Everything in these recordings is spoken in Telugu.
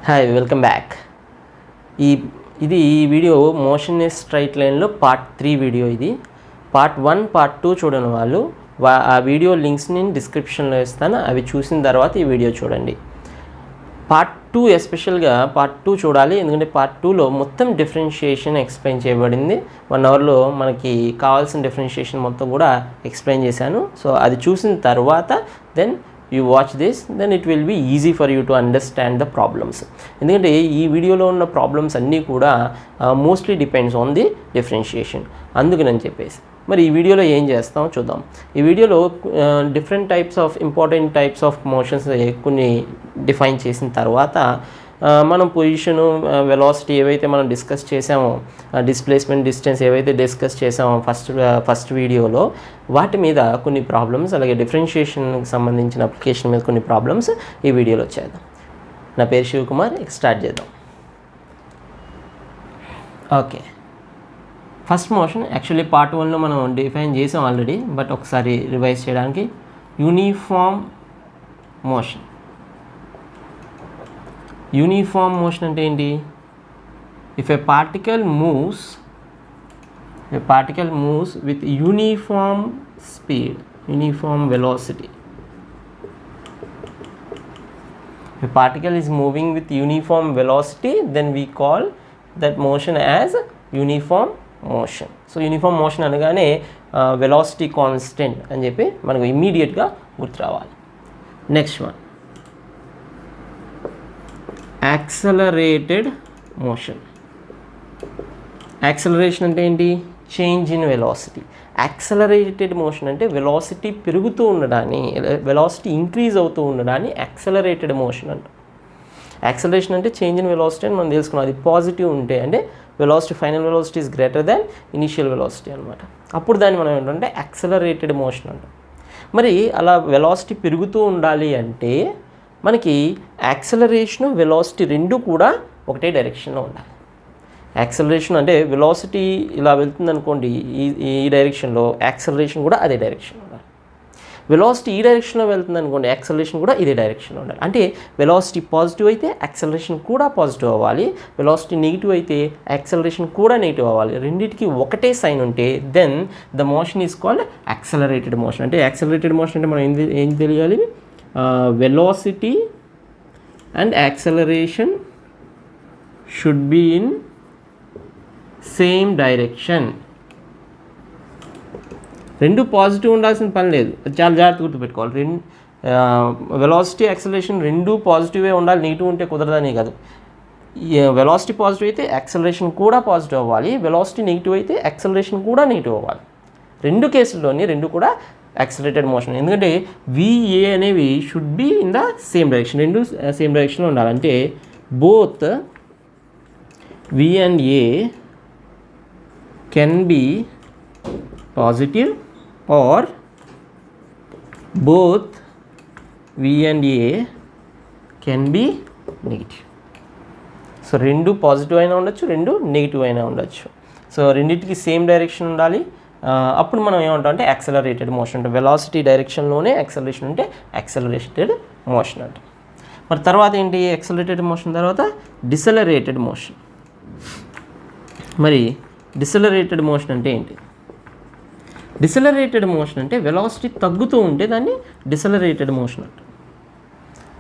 Hi welcome back. ఇది వీడియో మోషన్ ఇన్ స్ట్రైట్ లైన్లో పార్ట్ 3 వీడియో. ఇది పార్ట్ 1 పార్ట్ 2 చూడని వాళ్ళు ఆ వీడియో లింక్స్ నేను డిస్క్రిప్షన్లో ఇస్తాను. అవి చూసిన తర్వాత ఈ వీడియో చూడండి. పార్ట్ 2 ఎస్పెషల్గా పార్ట్ 2 చూడాలి, ఎందుకంటే పార్ట్ 2లో మొత్తం డిఫరెన్షియేషన్ ఎక్స్ప్లెయిన్ చేయబడింది. 1 అవర్లో మనకి కావాల్సిన డిఫరెన్షియేషన్ మొత్తం కూడా ఎక్స్ప్లెయిన్ చేశాను. సో అది చూసిన తర్వాత then you watch this, then it will be easy for you to understand the problems. ఎందుకంటే ఈ వీడియోలో ఉన్న ప్రాబ్లమ్స్ అన్నీ కూడా mostly depends on the differentiation. అందుకని చెప్పేసి మరి ఈ వీడియోలో ఏం చేస్తామో చూద్దాం. ఈ వీడియోలో different types of important types of motions కొన్ని డిఫైన్ చేసిన తర్వాత మనం పొజిషను, వెలాసిటీ ఏవైతే మనం డిస్కస్ చేసామో, డిస్ప్లేస్మెంట్, డిస్టెన్స్ ఏవైతే డిస్కస్ చేసామో ఫస్ట్ వీడియోలో, వాటి మీద కొన్ని ప్రాబ్లమ్స్, అలాగే డిఫరెన్షియేషన్కి సంబంధించిన అప్లికేషన్ మీద కొన్ని ప్రాబ్లమ్స్ ఈ వీడియోలో చేద్దాం. నా పేరు శివకుమార్. స్టార్ట్ చేద్దాం. Okay, first motion actually part 1లో మనం డిఫైన్ చేసాం ఆల్రెడీ, బట్ ఒకసారి రివైజ్ చేయడానికి యూనిఫామ్ మోషన్. యూనిఫామ్ మోషన్ అంటే ఏంటి? If a particle moves with uniform speed, uniform velocity. If a particle is moving with uniform velocity, then we call that motion as uniform motion. So uniform motion అనగానే velocity constant అని చెప్పి మనకు ఇమ్మీడియట్గా గుర్తు రావాలి. Next one, accelerated motion. Acceleration అంటే ఏంటి? Change in velocity. Accelerated motion అంటే వెలాసిటీ పెరుగుతూ ఉండడాన్ని, వెలాసిటీ ఇంక్రీజ్ అవుతూ ఉండడాన్ని యాక్సలరేటెడ్ మోషన్ అంట. యాక్సలరేషన్ అంటే చేంజ్ ఇన్ వెలాసిటీ అని మనం తెలుసుకున్నాం. అది పాజిటివ్ ఉంటే, అంటే velocity, final velocity is greater than initial velocity అనమాట. అప్పుడు దాన్ని మనం ఏంటంటే యాక్సలరేటెడ్ మోషన్ అంటాం. మరి అలా వెలాసిటీ పెరుగుతూ ఉండాలి అంటే మనకి యాక్సలరేషను, వెలాసిటీ రెండు కూడా ఒకటే డైరెక్షన్లో ఉండాలి. యాక్సలరేషన్ అంటే వెలాసిటీ ఇలా వెళ్తుంది అనుకోండి, ఈ డైరెక్షన్లో, యాక్సలరేషన్ కూడా అదే డైరెక్షన్లో ఉండాలి. వెలాసిటీ ఈ డైరెక్షన్లో వెళ్తుంది అనుకోండి, యాక్సలరేషన్ కూడా ఇదే డైరెక్షన్లో ఉండాలి. అంటే వెలాసిటీ పాజిటివ్ అయితే యాక్సలరేషన్ కూడా పాజిటివ్ అవ్వాలి, వెలాసిటీ నెగిటివ్ అయితే యాక్సలరేషన్ కూడా నెగిటివ్ అవ్వాలి. రెండింటికి ఒకటే సైన్ ఉంటే then the motion is called accelerated motion. అంటే యాక్సలరేటెడ్ మోషన్ అంటే మనం ఏం తెలియాలి? velocity and acceleration should be in same direction. రెండు పాజిటివ్ ఉండాల్సిన పని లేదు, చాలా జాగ్రత్తగా గుర్తుపెట్టుకోవాలి. వెలాసిటీ, యాక్సలరేషన్ రెండు పాజిటివే ఉండాలి, నెగిటివ్ ఉంటే కుదరదని కాదు. వెలాసిటీ పాజిటివ్ అయితే యాక్సలరేషన్ కూడా పాజిటివ్ అవ్వాలి, వెలాసిటీ నెగిటివ్ అయితే యాక్సలరేషన్ కూడా నెగిటివ్ అవ్వాలి. రెండు కేసుల్లోని రెండు కూడా యాక్సలరేటెడ్ మోషన్. ఎందుకంటే VA అనేవి should be in the same direction, రెండు సేమ్ డైరెక్షన్లో ఉండాలి. అంటే both V and A can be positive or both V and A can be negative. So రెండు పాజిటివ్ అయినా ఉండొచ్చు, రెండు నెగిటివ్ అయినా ఉండొచ్చు. సో రెండింటికి సేమ్ డైరెక్షన్ ఉండాలి. అప్పుడు మనం ఏమంటాం అంటే యాక్సలరేటెడ్ మోషన్ అంటే వెలాసిటీ డైరెక్షన్లోనే యాక్సలరేషన్ ఉంటే యాక్సలరేటెడ్ మోషన్ అంట. మరి తర్వాత ఏంటి? యాక్సలరేటెడ్ మోషన్ తర్వాత డిసెలరేటెడ్ మోషన్. మరి డిసెలరేటెడ్ మోషన్ అంటే ఏంటి? డిసెలరేటెడ్ మోషన్ అంటే వెలాసిటీ తగ్గుతూ ఉంటే దాన్ని డిసెలరేటెడ్ మోషన్ అంట.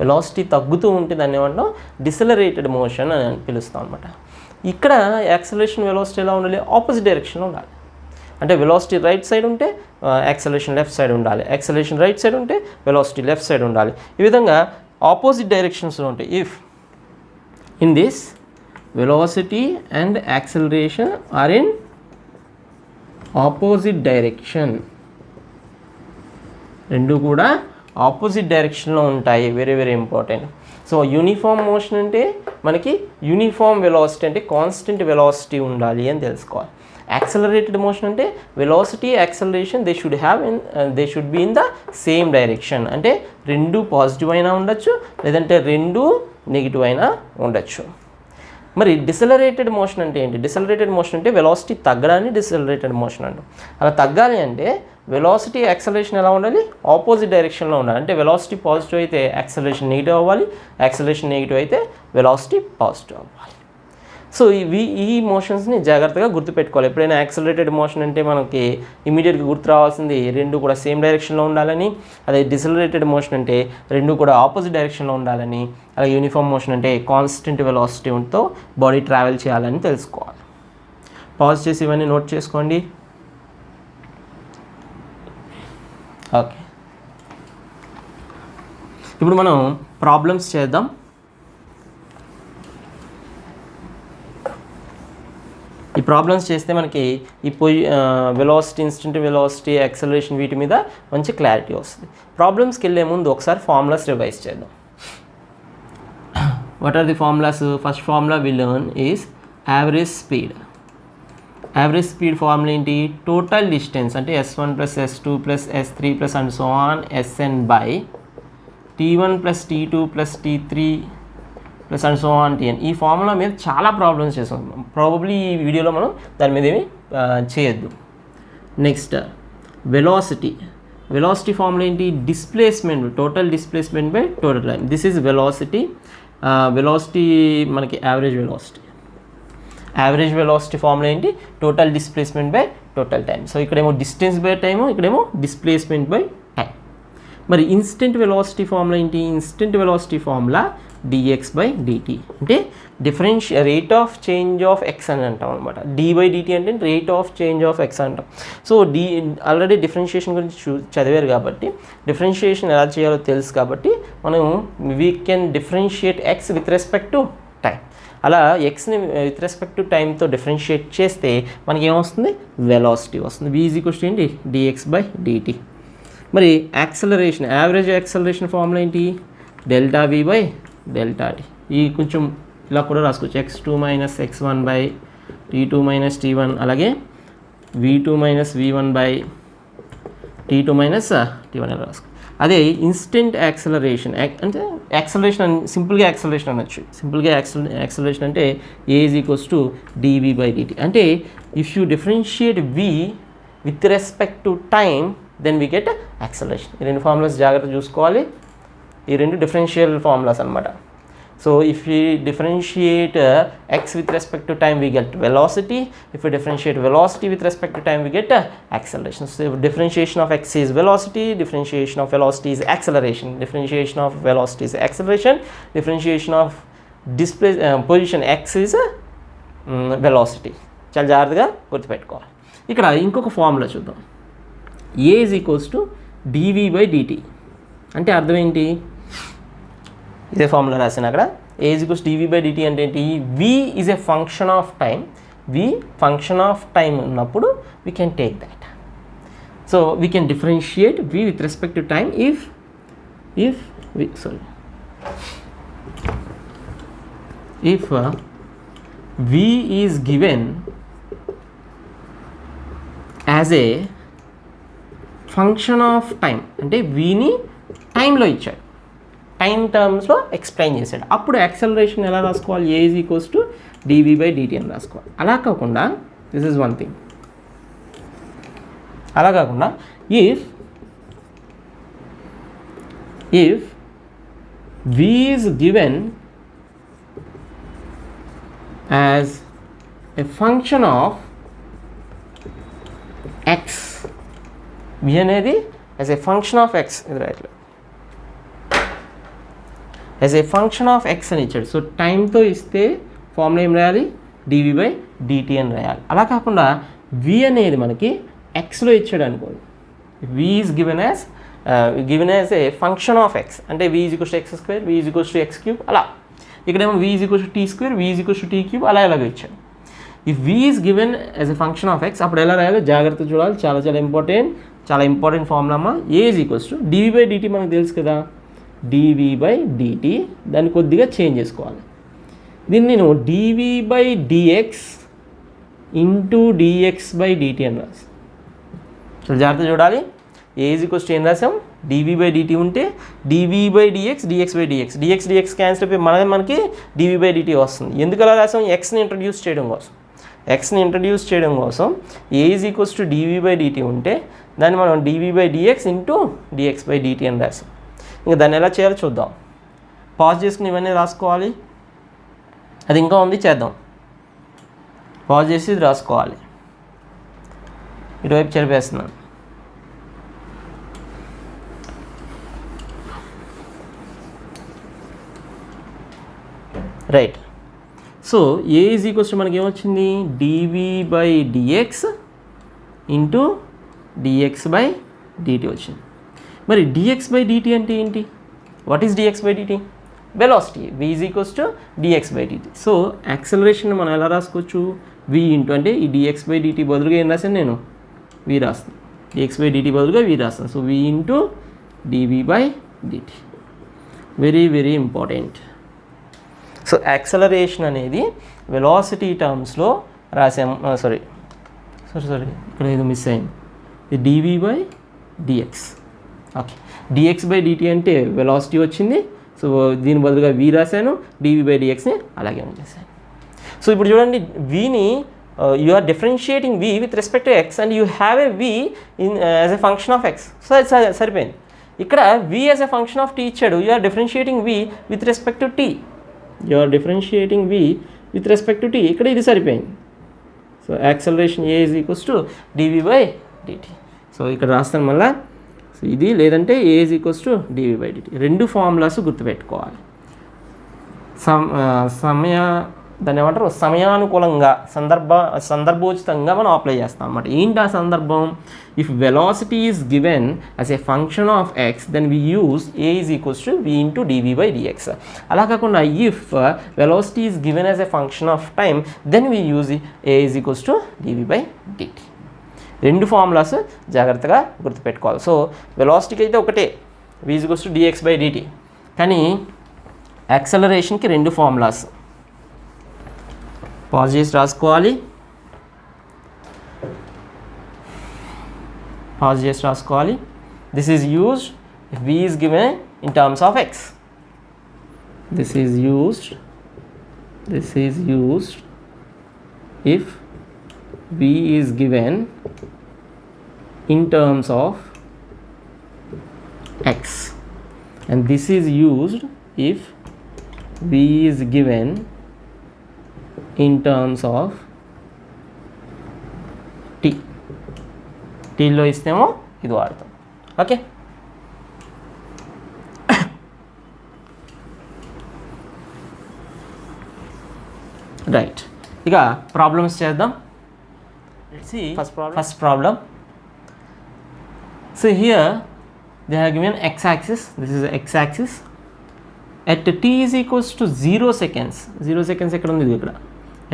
వెలాసిటీ తగ్గుతూ ఉంటే దాన్ని ఏమంటాం? డిసెలరేటెడ్ మోషన్ అని పిలుస్తాం అనమాట. ఇక్కడ యాక్సలరేషన్, వెలాసిటీ ఎలా ఉండాలి? ఆపోజిట్ డైరెక్షన్లో ఉండాలి. అంటే వెలాసిటీ రైట్ సైడ్ ఉంటే యాక్సలరేషన్ లెఫ్ట్ సైడ్ ఉండాలి, యాక్సలరేషన్ రైట్ సైడ్ ఉంటే వెలాసిటీ లెఫ్ట్ సైడ్ ఉండాలి. ఈ విధంగా ఆపోజిట్ డైరెక్షన్స్లో ఉంటాయి. If in this velocity and acceleration are in opposite direction, రెండు కూడా ఆపోజిట్ డైరెక్షన్లో ఉంటాయి. Very very important. So uniform motion అంటే మనకి యూనిఫామ్ వెలాసిటీ అంటే కాన్స్టెంట్ వెలాసిటీ ఉండాలి అని తెలుసుకోవాలి. యాక్సలరేటెడ్ మోషన్ అంటే velocity, acceleration they should be in the same direction. అంటే రెండు పాజిటివ్ అయినా ఉండొచ్చు, లేదంటే రెండు నెగిటివ్ అయినా ఉండొచ్చు. మరి డిసెలరేటెడ్ మోషన్ అంటే ఏంటి? డిసెలరేటెడ్ మోషన్ అంటే వెలాసిటీ తగ్గడాన్ని డిసెలరేటెడ్ మోషన్ అంటాం. అలా తగ్గాలి అంటే వెలాసిటీ యాక్సలరేషన్ ఎలా ఉండాలి, ఆపోజిట్ డైరెక్షన్లో ఉండాలి. అంటే వెలాసిటీ పాజిటివ్ అయితే యాక్సలరేషన్ నెగిటివ్ అవ్వాలి, యాక్సలరేషన్ నెగిటివ్ అయితే వెలాసిటీ పాజిటివ్ అవ్వాలి. సో ఈ మోషన్స్ని జాగ్రత్తగా గుర్తుపెట్టుకోవాలి. ఎప్పుడైనా యాక్సలరేటెడ్ మోషన్ అంటే మనకి ఇమీడియట్గా గుర్తు రావాల్సింది రెండు కూడా సేమ్ డైరెక్షన్లో ఉండాలని, అదే డిసలరేటెడ్ మోషన్ అంటే రెండు కూడా ఆపోజిట్ డైరెక్షన్లో ఉండాలని, అలాగే యూనిఫామ్ మోషన్ అంటే కాన్స్టెంట్ వెలాసిటీతో బాడీ ట్రావెల్ చేయాలని తెలుసుకోవాలి. పాజ్ చేసి ఇవన్నీ నోట్ చేసుకోండి. ఓకే, ఇప్పుడు మనం ప్రాబ్లమ్స్ చేద్దాం. ఈ ప్రాబ్లమ్స్ చేస్తే మనకి ఈ వెలాసిటీ, ఇన్స్టెంట్ వెలాసిటీ, యాక్సలరేషన్ వీటి మీద మంచి క్లారిటీ వస్తుంది. ప్రాబ్లమ్స్కి వెళ్ళే ముందు ఒకసారి ఫార్ములాస్ రివైజ్ చేద్దాం. What are the formulas? First formula we learn is average speed. Average speed formula ఏంటి? టోటల్ డిస్టెన్స్ అంటే S1 + S2 + S3 + and so on Sn by T1 + T2 + T3 + and so on Tn. ఈ ఫార్ములా మీద చాలా ప్రాబ్లమ్స్ చేసాం. ప్రాబబ్లీ ఈ వీడియోలో మనం దాని మీద ఏమి చేయొద్దు. Next velocity. వెలాసిటీ ఫార్ములా ఏంటి? Displacement, total displacement by total time. This is velocity. Velocity మనకి average velocity. Average velocity formula ఏంటి? Total displacement by total time. So ఇక్కడేమో డిస్టెన్స్ బై టైము, ఇక్కడేమో డిస్ప్లేస్మెంట్ బై టైం. మరి ఇన్స్టెంట్ వెలాసిటీ ఫార్ములా ఏంటి? ఇన్స్టెంట్ వెలాసిటీ ఫార్ములా dx/dt అంటే rate of change of x అని అంటాం అనమాట. d/dt అంటే rate of change of x అంటాం. సో ఆల్రెడీ డిఫరెన్షియేషన్ గురించి చదివారు కాబట్టి, డిఫరెన్షియేషన్ ఎలా చేయాలో తెలుసు కాబట్టి మనం we can differentiate X with respect to time. అలా ఎక్స్ని విత్ రెస్పెక్ట్ టు టైంతో డిఫరెన్షియేట్ చేస్తే మనకి ఏమొస్తుంది? వెలాసిటీ వస్తుంది. v = ఏంటి? dx/dt. మరి యాక్సలరేషన్, యావరేజ్ యాక్సలరేషన్ ఫార్ములా ఏంటి? ΔV/ΔT. ఈ కొంచెం ఇలా కూడా రాసుకోవచ్చు. x2 - x1/t2 - t1, అలాగే v2 - v1/t2 - t1 ఇలా రాసుకో. అదే ఇన్స్టెంట్ యాక్సలరేషన్ అంటే యాక్సలరేషన్ అని సింపుల్గా యాక్సలరేషన్ అనొచ్చు. సింపుల్గా యాక్సలరేషన్ అంటే A = dV/dt. అంటే if you differentiate v with respect to time then we get acceleration. ఈ రెండు ఫార్ములాస్ జాగ్రత్త చూసుకోవాలి. ఈ రెండు డిఫరెన్షియల్ ఫార్ములాస్ అనమాట. So if you differentiate x with respect to time we get velocity. If you differentiate velocity with respect to time we get acceleration. So differentiation of x is velocity, differentiation of velocity is acceleration, differentiation of velocity is acceleration, differentiation of position x is velocity. చాలా జాగ్రత్తగా గుర్తుపెట్టుకోవాలి. ఇక్కడ ఇంకొక ఫార్ములా చూద్దాం. A = dV/dt అంటే అర్థం ఏంటి? ఇదే ఫార్ములా రాసాను అక్కడ. A = dV/dt అంటే ఏంటి? v is a function of time. v function of time ఉన్నప్పుడు we can take that. So we can differentiate v with respect to time if v is given as a function of time. అంటే వీని టైంలో ఇచ్చాడు, టైం టర్మ్స్లో ఎక్స్ప్లెయిన్ చేశాడు. అప్పుడు యాక్సలరేషన్ ఎలా రాసుకోవాలి? A = dV/dt అని రాసుకోవాలి. అలా కాకుండా దిస్ ఈజ్ వన్ థింగ్. అలా కాకుండా if v is given as a function of x, v అనేది as a function of x, ఇది right, as a function of x అని ఇచ్చాడు. సో టైంతో ఇస్తే ఫార్ములా ఏం రాయాలి? dV/dt అని రాయాలి. అలా కాకుండా v అనేది మనకి ఎక్స్లో ఇచ్చాడు అనుకోండి. v is given as a function of X అంటే v = x², v = x³ అలా. ఇక్కడేమో v = t², v = t³ అలా ఎలాగో ఇచ్చాడు. If v is given as a function of X అప్పుడు ఎలా రాయాలో జాగ్రత్త చూడాలి. చాలా ఇంపార్టెంట్ ఫార్ములా అమ్మా. A = dV/dt మనకు తెలుసు కదా, dV/dt. దాన్ని కొద్దిగా చేంజ్ చేసుకోవాలి. దీన్ని నేను dV/dx × dx/dt అని రాసి. చాలా జాగ్రత్త చూడాలి. A = ఏం రాసాం? dV/dt ఉంటే dV/dx, dx/dx, dx క్యాన్సిల్ అయిపోయి మనకి dV/dt వస్తుంది. ఎందుకు అలా రాసాం? ఎక్స్ని ఇంట్రడ్యూస్ చేయడం కోసం. A = dV/dt ఉంటే దాన్ని మనం dv/dx ఇంటూ dx/dt అని రాసాం. ఇంకా దాన్ని ఎలా చేయాలో చూద్దాం. పాజ్ చేసుకుని ఇవన్నీ రాసుకోవాలి. అది ఇంకా ఉంది, చేద్దాం. పాజ్ చేసి ఇది రాసుకోవాలి. ఇటువైపు చెరిపేస్తున్నాను. Right. So a is equals to మనకి ఏమొచ్చింది, dv/dx ఇంటూ dx/dt వచ్చింది. మరి dx/dt అంటే ఏంటి? What is dx/dt? Velocity. v is equals to dx/dt. So acceleration మనం ఎలా రాసుకోవచ్చు, v ఇంటూ, అంటే ఈ dx/dt బదులుగా ఏం రాశాను నేను, v రాస్తాను. dx/dt బదులుగా v రాస్తాను. So v into dv/dt. Very very important. So acceleration అనేది వెలాసిటీ టర్మ్స్లో రాసాము. సారీ ఇక్కడ ఏదో మిస్ అయింది. ఇది dv/dx. ఓకే, dx/dt అంటే వెలాసిటీ వచ్చింది. సో దీని బదులుగా v రాశాను, dv/dxని అలాగే ఉంచేసాను. సో ఇప్పుడు చూడండి, vని you are differentiating v with respect to x and you have a v in as a function of x. So సరిపోయింది. ఇక్కడ v as a function of t ఇచ్చాడు, you are differentiating v with respect to t. You are differentiating v with respect to t. ఇక్కడ ఇది సరిపోయింది. So acceleration a is equals to dv/dt. So ఇక్కడ రాస్తాను మళ్ళీ. సో ఇది, లేదంటే a is equals to dv/dt. రెండు ఫార్ములాస్ గుర్తుపెట్టుకోవాలి. దాన్ని ఏమంటారు, సమయానుకూలంగా, సందర్భోచితంగా మనం అప్లై చేస్తాం అన్నమాట. ఏంటి ఆ సందర్భం? If velocity is given as a function of x, then we use a is equals to v into dv/dx. అలా కాకుండా if velocity is given as a function of time, then we use a is equals to dv/dt. రెండు ఫార్ములాస్ జాగ్రత్తగా గుర్తుపెట్టుకోవాలి. సో వెలాసిటీకి అయితే ఒకటే, v is equals to dx/dt. కానీ యాక్సలరేషన్కి రెండు ఫార్ములాస్. పాజ్ చేసి రాసుకోవాలి. This is used if v is given in terms of x. This is used if v is given in terms of x, and this is used if v is given in terms of t. లో ఇస్తేమో ఇది వాడతాం. Okay, right. ఇక ప్రాబ్లమ్స్ చేద్దాం. First problem. So here they have given x-axis. This is the x-axis. At t is equals to 0 seconds. 0 seconds ekkada undi ikkada.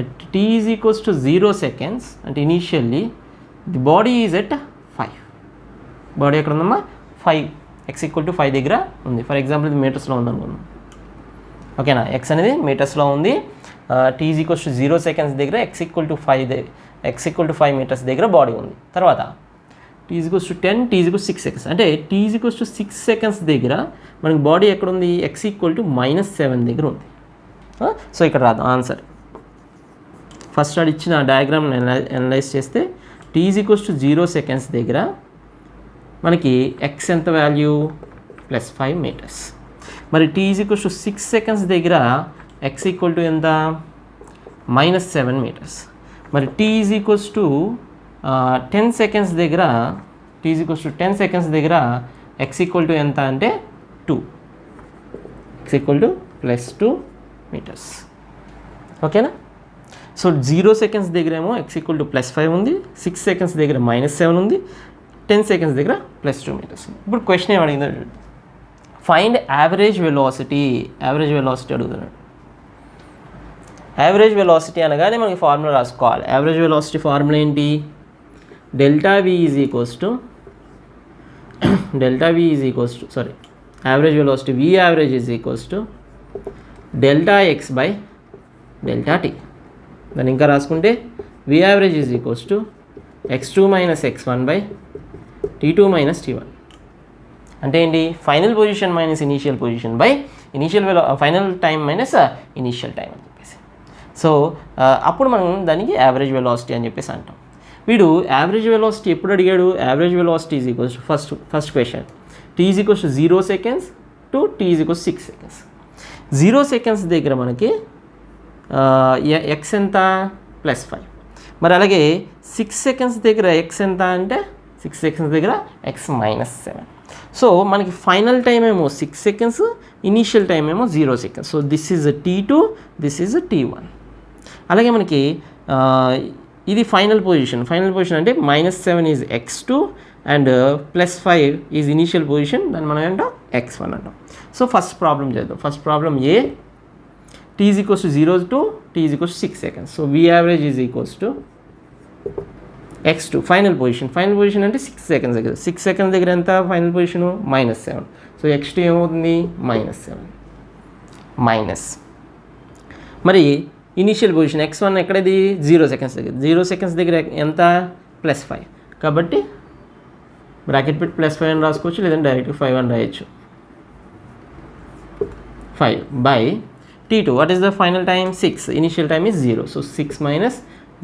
At t is equals to 0 seconds, and initially the body is at 5. Body ekkada undamma 5. X equal to 5 దగ్గర ఉంది. ఫర్ ఎగ్జాంపుల్ ఇది మీటర్స్లో ఉంది అనుకుందాం. ఓకేనా, x అనేది మీటర్స్లో ఉంది. t is equals to 0 seconds దగ్గర x equal to 5 మీటర్స్ దగ్గర బాడీ ఉంది. తర్వాత t is equals to 10, t is equals to 6 seconds. అంటే t is equals to 6 seconds దగ్గర మనకి బాడీ ఎక్కడ ఉంది, x equal to -7 దగ్గర ఉంది. సో ఇక్కడ రాదు ఆన్సర్. ఫస్ట్ అది ఇచ్చిన డయాగ్రామ్ అనలైజ్ చేస్తే t is equals to 0 seconds దగ్గర మనకి x ఎంత వాల్యూ, +5 మీటర్స్. మరి t is equals to 6 seconds దగ్గర x equal to ఎంత, -7 మీటర్స్. మరి t is equals to 10 seconds దగ్గర x equal to ఎంత అంటే 2. x equal to +2 metres. ఓకేనా. సో 0 seconds దగ్గర ఏమో x equal to +5 ఉంది, 6 seconds దగ్గర -7 ఉంది, 10 seconds దగ్గర +2 మీటర్స్. ఇప్పుడు క్వశ్చన్ ఏం అడిగిందో, ఫైండ్ యావరేజ్ వెలాసిటీ అడుగుతున్నాడు. యావరేజ్ వెలాసిటీ అనగానే మనకి ఫార్ములా రాసుకోవాలి. యావరేజ్ వెలాసిటీ ఫార్ములా ఏంటి, ∆v is equals to average velocity v average is equals to ∆x/∆t. దాన్ని ఇంకా రాసుకుంటే v average is equals to x2 - x1/t2 - t1. అంటే ఏంటి, final position minus initial position by final time minus initial time అని చెప్పేసి. సో అప్పుడు మనం దానికి యావరేజ్ వెలాసిటీ అని చెప్పేసి అంటాం. వీడు యావరేజ్ వెలాసిటీ ఎప్పుడు అడిగాడు? Average velocity is equals to first question t is equals to 0 seconds to t is equals 6 seconds. 0 seconds దగ్గర మనకి x ఎంత? +5. మరి అలాగే 6 seconds దగ్గర x ఎంత అంటే 6 seconds దగ్గర x -7. సో మనకి ఫైనల్ టైం ఏమో 6 seconds, ఇనీషియల్ టైం ఏమో 0 seconds. So this is T2, this is T1. అలాగే మనకి ఇది ఫైనల్ పొజిషన్ అంటే -7 is x2 and +5 is initial position, దాన్ని మనం ఏంటో x1 అంటాం. సో ఫస్ట్ ప్రాబ్లం చేద్దాం. First problem A, t is equals to 0 to t is equals to 6 seconds. So v average is equals to x2 final position అంటే 6 seconds దగ్గర. 6 seconds దగ్గర ఎంత ఫైనల్ పొజిషను? -7. సో x2 ఏమవుతుంది? -7 మైనస్. మరి ఇనీషియల్ పొజిషన్ x1 ఎక్కడది? 0 seconds దగ్గర. 0 seconds దగ్గర ఎంత? +5. కాబట్టి బ్రాకెట్ పెట్టి +5 అని రాసుకోవచ్చు, లేదంటే డైరెక్ట్గా 5 అని రాయొచ్చు. 5 by T2. What is the final time? 6. Initial time is 0. So 6 -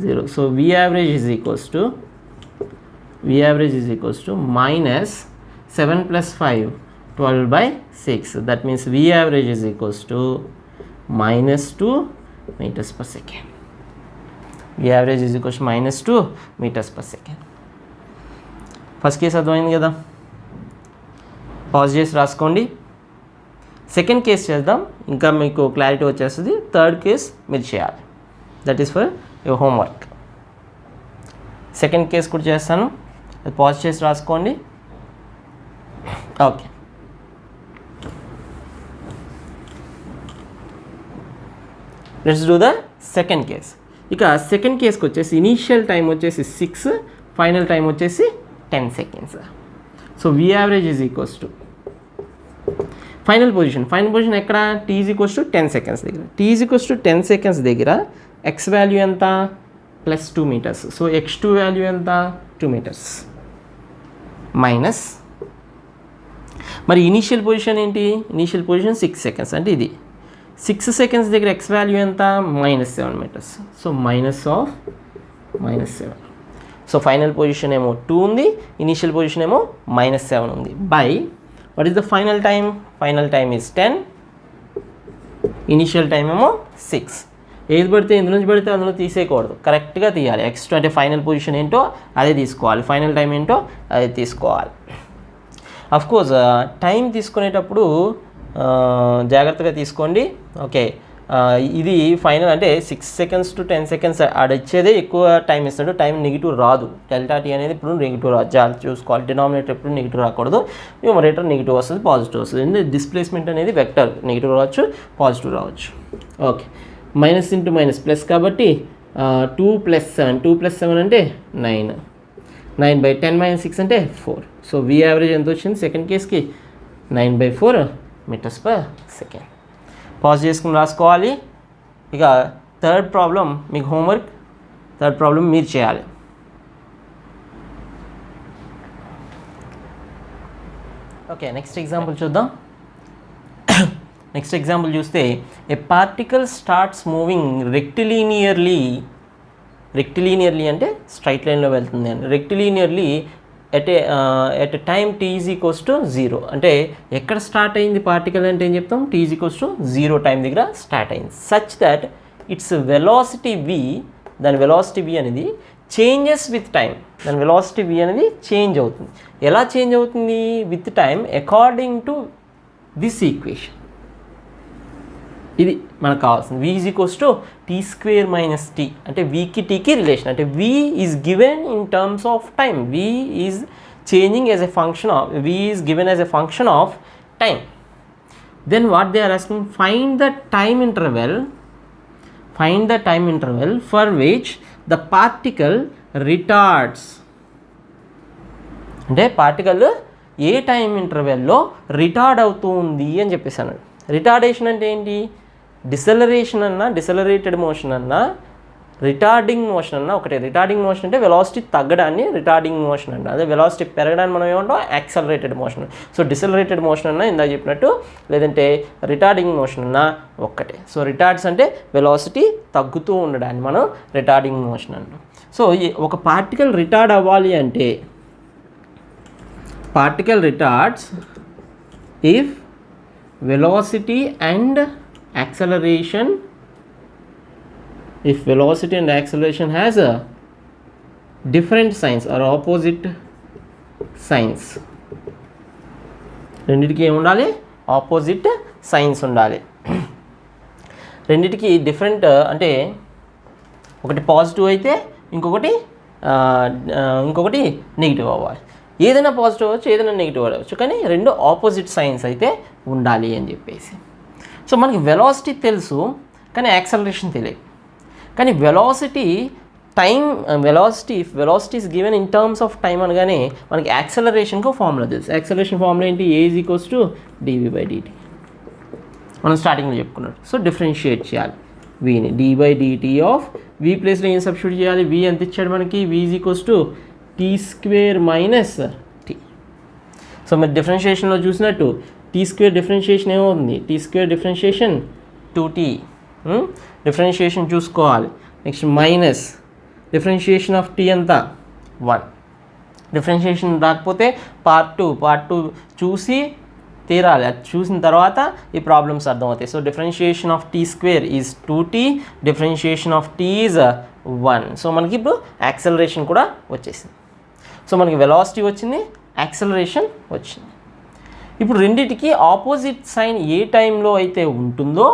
0. So V average is equals to -7 + 5, 12 by 6. That means V average is equals to -2 meters per second. V average is equals to -2 meters per second. First case అర్థమైంది కదా, పాజ్ చేసి రాసుకోండి. సెకండ్ కేసు చేద్దాం, ఇంకా మీకు క్లారిటీ వచ్చేస్తుంది. థర్డ్ కేస్ మీరు చేయాలి, that is for your homework. Second case కూడా చేస్తాను, అది పాజ్ చేసి రాసుకోండి. Okay, let's do the second case. ఇక సెకండ్ కేస్కి వచ్చేసి ఇనీషియల్ టైం వచ్చేసి 6, ఫైనల్ టైం వచ్చేసి 10 seconds. So V average is equals to final position ఎక్కడ? t is equals to 10 seconds దగ్గర. t is equals to 10 seconds దగ్గర x వాల్యూ ఎంత? +2 meters. సో x2 వాల్యూ ఎంత? 2 meters మైనస్. మరి ఇనీషియల్ పొజిషన్ ఏంటి? ఇనీషియల్ పొజిషన్ 6 seconds అంటే ఇది. 6 seconds దగ్గర x వాల్యూ ఎంత? -7 meters. So -7. So final position ఏమో 2 ఉంది, ఇనీషియల్ పొజిషన్ ఏమో -7 ఉంది. By what is the final time? Final time is 10, initial time ఏమో 6. ఏది పడితే ఇందులో నుంచి పడితే అందులో తీసేయకూడదు, కరెక్ట్గా తీయాలి. x2 అంటే ఫైనల్ పొజిషన్ ఏంటో అదే తీసుకోవాలి, ఫైనల్ టైం ఏంటో అదే తీసుకోవాలి. అఫ్కోర్స్ టైం తీసుకునేటప్పుడు జాగ్రత్తగా తీసుకోండి. ఓకే, ఇది ఫైనల్ అంటే 6 seconds to 10 seconds ఆడిచ్చేదే ఎక్కువ టైం ఇస్తాడు, టైం నెగిటివ్ రాదు. డెల్టా టీ అనేది ఇప్పుడు నెగిటివ్ రాదు, చాలా చూసుకోవాలి. డినామినేటర్ ఎప్పుడు నెగిటివ్ రాకూడదు, న్యూమరేటర్ నెగిటివ్ వస్తుంది, పాజిటివ్ వస్తుంది. డిస్ప్లేస్మెంట్ అనేది వెక్టర్, నెగిటివ్ రావచ్చు, పాజిటివ్ రావచ్చు. Okay, minus into minus plus కాబట్టి 2 + 7 అంటే 9. 9 by 10 - 6 అంటే 4. సో V యావరేజ్ ఎంత వచ్చింది సెకండ్ కేస్కి? 9/4 meters per second. పాజ్ చేసుకుని రాసుకోవాలి. ఇక థర్డ్ ప్రాబ్లం మీకు హోంవర్క్, థర్డ్ ప్రాబ్లం మీరు చేయాలి. ఓకే, నెక్స్ట్ ఎగ్జాంపుల్ చూద్దాం. నెక్స్ట్ ఎగ్జాంపుల్ చూస్తే a particle starts moving rectilinearly అంటే స్ట్రైట్ లైన్లో వెళ్తుంది అని. Rectilinearly at a time t is equals to 0. అంటే ఎక్కడ స్టార్ట్ అయింది పార్టికల్ అంటే ఏం చెప్తాం? t is equals to 0 time దగ్గర స్టార్ట్ అయింది. Such that it's velocity v, దాని వెలాసిటీ v అనేది చేంజెస్ విత్ టైం. దాని వెలాసిటీ v అనేది చేంజ్ అవుతుంది. ఎలా చేంజ్ అవుతుంది? With time according to this equation. ఇది మనకు కావాల్సింది. v is equals to t² - t. అంటే vకి tకి రిలేషన్. అంటే v is given in terms of time. v is changing as a function of, v is given as a function of time. Then what they are asking? Find the time interval for which the particle retards. అంటే పార్టికల్ ఏ టైం ఇంటర్వెల్లో రిటార్డ్ అవుతూ ఉంది అని చెప్పేసి అన్నాడు. రిటార్డేషన్ అంటే ఏంటి? డిసెలరేషన్ అన్నా, డిసెలరేటెడ్ మోషన్ అన్నా, రిటార్డింగ్ మోషన్ అన్నా ఒకటే. రిటార్డింగ్ మోషన్ అంటే వెలాసిటీ తగ్గడాన్ని రిటార్డింగ్ మోషన్ అంట. అదే వెలాసిటీ పెరగడాన్ని మనం ఏమంటాం? Accelerated motion. సో డిసెలరేటెడ్ మోషన్ అన్నా ఇందాక చెప్పినట్టు, లేదంటే రిటార్డింగ్ మోషన్ అన్నా ఒక్కటే. సో రిటార్డ్స్ అంటే వెలాసిటీ తగ్గుతూ ఉండడాన్ని మనం రిటార్డింగ్ మోషన్ అంటాం. సో ఒక పార్టికల్ రిటార్డ్ అవ్వాలి అంటే particle రిటార్డ్స్ if velocity and acceleration has a different signs or opposite signs. రెండిటికి ఏమి ఉండాలి? ఆపోజిట్ సైన్స్ ఉండాలి. రెండిటికి డిఫరెంట్ అంటే ఒకటి పాజిటివ్ అయితే ఇంకొకటి నెగిటివ్ అవ్వాలి. ఏదైనా పాజిటివ్ అవ్వచ్చు, ఏదైనా నెగిటివ్ అవ్వచ్చు, కానీ రెండు ఆపోజిట్ సైన్స్ అయితే ఉండాలి అని చెప్పేసి. సో మనకి వెలాసిటీ తెలుసు కానీ యాక్సలరేషన్ తెలియదు. కానీ velocity is given in terms of time అనగానే మనకి యాక్సలరేషన్కు ఫార్ములా తెలుసు. యాక్సలరేషన్ ఫార్ములా ఏంటి? a = dv/dt. మనం స్టార్టింగ్లో చెప్పుకున్నాడు. సో డిఫరెన్షియేట్ చేయాలి vని. d/dt ఆఫ్ v ప్లేస్లో ఏం సబ్స్టిట్యూట్ చేయాలి? v ఎంత ఇచ్చాడు మనకి? v = t² - t. సో మీరు డిఫరెన్షియేషన్లో చూసినట్టు t² డిఫరెన్షియేషన్ ఏమవుతుంది? t² differentiation 2t. డిఫరెన్షియేషన్ చూసుకోవాలి. Next minus differentiation of t ఎంత? 1. డిఫరెన్షియేషన్ రాకపోతే పార్ట్ టూ చూసి తీరాలి. అది చూసిన తర్వాత ఈ ప్రాబ్లమ్స్ అర్థమవుతాయి. So differentiation of t² is 2t, differentiation of t is 1. So మనకి ఇప్పుడు యాక్సలరేషన్ కూడా వచ్చేసింది. సో మనకి వెలాసిటీ వచ్చింది, యాక్సలరేషన్ వచ్చింది. ఇప్పుడు రెండిటికి ఆపోజిట్ సైన్ ఏ టైంలో అయితే ఉంటుందో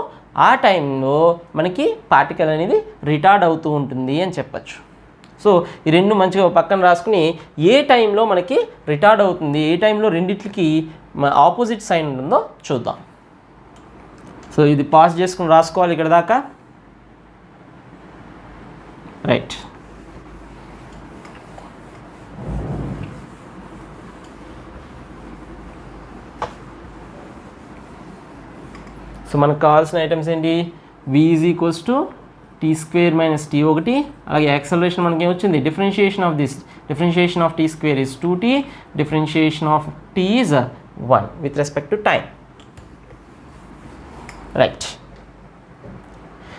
ఆ టైంలో మనకి పార్టికల్ అనేది రిటార్డ్ అవుతూ ఉంటుంది అని చెప్పచ్చు. సో ఈ రెండు మంచిగా పక్కన రాసుకుని ఏ టైంలో మనకి రిటార్డ్ అవుతుంది, ఏ టైంలో రెండిటికి ఆపోజిట్ సైన్ ఉంటుందో చూద్దాం. సో ఇది పాస్ చేసుకుని రాసుకోవాలి ఇక్కడ దాకా. రైట్. సో మనకు కావాల్సిన ఐటమ్స్ ఏంటి? v = t² - t ఒకటి. అలాగే యాక్సలరేషన్ మనకి ఏమొచ్చింది? Differentiation of t² is 2t, differentiation of t is 1 with respect to time. Right.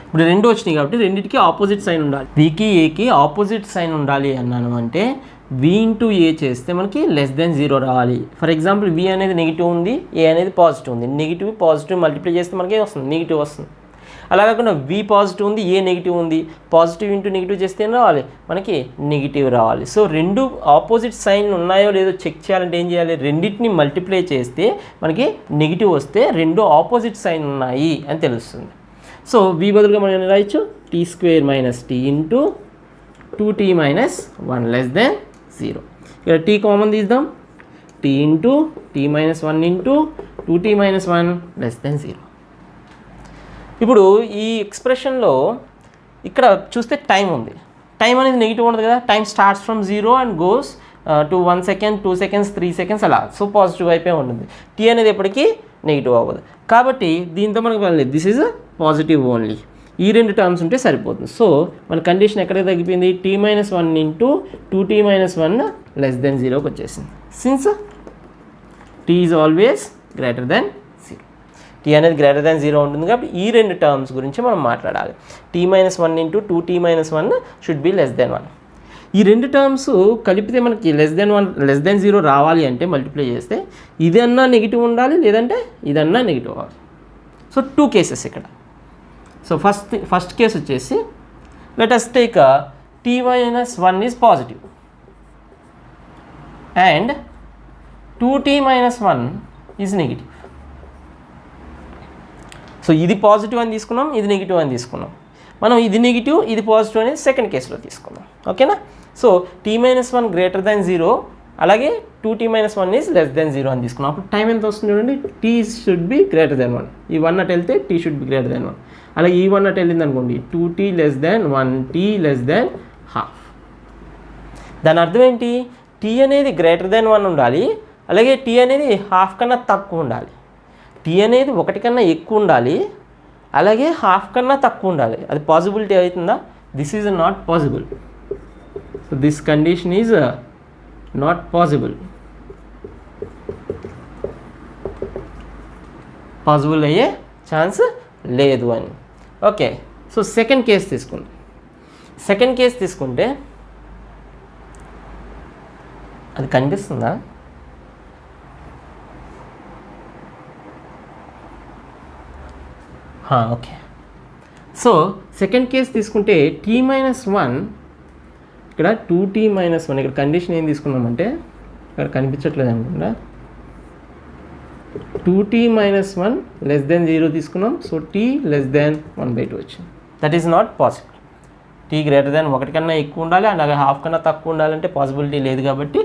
ఇప్పుడు రెండు వచ్చినాయి కాబట్టి రెండింటికి ఆపోజిట్ సైన్ ఉండాలి. వికి ఏకి ఆపోజిట్ సైన్ ఉండాలి అన్నాను అంటే v × a చేస్తే మనకి <0 రావాలి. ఫర్ ఎగ్జాంపుల్ v అనేది నెగిటివ్ ఉంది, a అనేది పాజిటివ్ ఉంది. పాజిటివ్ మల్టిప్లై చేస్తే మనకి వస్తుంది, నెగిటివ్ వస్తుంది. అలా కాకుండా v పాజిటివ్ ఉంది, a నెగిటివ్ ఉంది, పాజిటివ్ ఇంటూ నెగిటివ్ చేస్తే ఏం రావాలి? మనకి నెగిటివ్ రావాలి. సో రెండు ఆపోజిట్ సైన్ ఉన్నాయో లేదో చెక్ చేయాలంటే ఏం చేయాలి? రెండింటిని మల్టిప్లై చేస్తే మనకి నెగిటివ్ వస్తే రెండు ఆపోజిట్ సైన్ ఉన్నాయి అని తెలుస్తుంది. సో v బదులుగా మనం ఏం రాయొచ్చు? t² - t into 2t - 1 <0. ఇక్కడ t కామన్ తీద్దాం. t into t - 1 into 2t - 1 <0. ఇప్పుడు ఈ ఎక్స్ప్రెషన్లో ఇక్కడ చూస్తే టైం ఉంది. టైం అనేది నెగిటివ్ ఉండదు కదా. Time starts from 0 and goes to 1 second, 2 seconds, 3 seconds అలా. సో పాజిటివ్ అయిపోయి ఉంటుంది. t అనేది ఎప్పటికీ నెగిటివ్ అవ్వదు. కాబట్టి దీంతో మనకు పని లేదు. This is positive only. ఈ రెండు టర్మ్స్ ఉంటే సరిపోతుంది. సో మన కండిషన్ ఎక్కడికి తగ్గిపోయింది? t - 1 ఇంటూ 2t - 1 <0కి వచ్చేసింది. Since t is always greater than 0. t అనేది గ్రేటర్ దెన్ 0 ఉంటుంది కాబట్టి ఈ రెండు టర్మ్స్ గురించి మనం మాట్లాడాలి. t - 1 into 2t - 1 should be <1. ఈ రెండు టర్మ్స్ కలిపితే మనకి <0 రావాలి అంటే మల్టిప్లై చేస్తే ఇదన్నా నెగిటివ్ ఉండాలి, లేదంటే ఇదన్నా నెగిటివ్ అవ్వాలి. సో 2 కేసెస్ ఇక్కడ. సో ఫస్ట్ కేసు వచ్చేసి let us take t - 1 is positive and 2t - 1 is negative. So ఇది పాజిటివ్ అని తీసుకున్నాం, ఇది నెగిటివ్ అని తీసుకున్నాం. మనం ఇది నెగిటివ్, ఇది పాజిటివ్ అనేది సెకండ్ కేసులో తీసుకున్నాం. ఓకేనా? సో t - 1 గ్రేటర్ దాన్ 0, అలాగే 2t - 1 ఈజ్ <0 అని తీసుకున్నాం. అప్పుడు టైం ఎంత వస్తుంది చూడండి? t should be greater than 1. ఈ 1 అటు వెళ్తే t should be greater than 1. అలాగే ఈ 1 అటు వెళ్ళింది అనుకోండి, 2t <1, t <12. దాని అర్థం ఏంటి? t అనేది గ్రేటర్ దెన్ 1 ఉండాలి, అలాగే t అనేది హాఫ్ కన్నా తక్కువ ఉండాలి. t అనేది 1 కన్నా ఎక్కువ ఉండాలి, అలాగే హాఫ్ కన్నా తక్కువ ఉండాలి. అది పాసిబిలిటీ అవుతుందా? This is not possible. So this condition is not possible. Possible అయ్యే ఛాన్స్ లేదు అని. ఓకే. సో సెకండ్ కేసు తీసుకుంటే అది కనిపిస్తుందా? ఓకే. సో సెకండ్ కేస్ తీసుకుంటే t-1 ఇక్కడ 2t-1 ఇక్కడ కండిషన్ ఏం తీసుకున్నామంటే ఇక్కడ కనిపించట్లేదు అనుకుంటా 2t-1 లెస్ దెన్ 0 తీసుకున్నాం. సో t లెస్ దెన్ 1/2 వచ్చింది. That is not possible. t greater than 1 కన్నా ఎక్కువ ఉండాలి, అలాగే హాఫ్ కన్నా తక్కువ ఉండాలంటే పాసిబిలిటీ లేదు కాబట్టి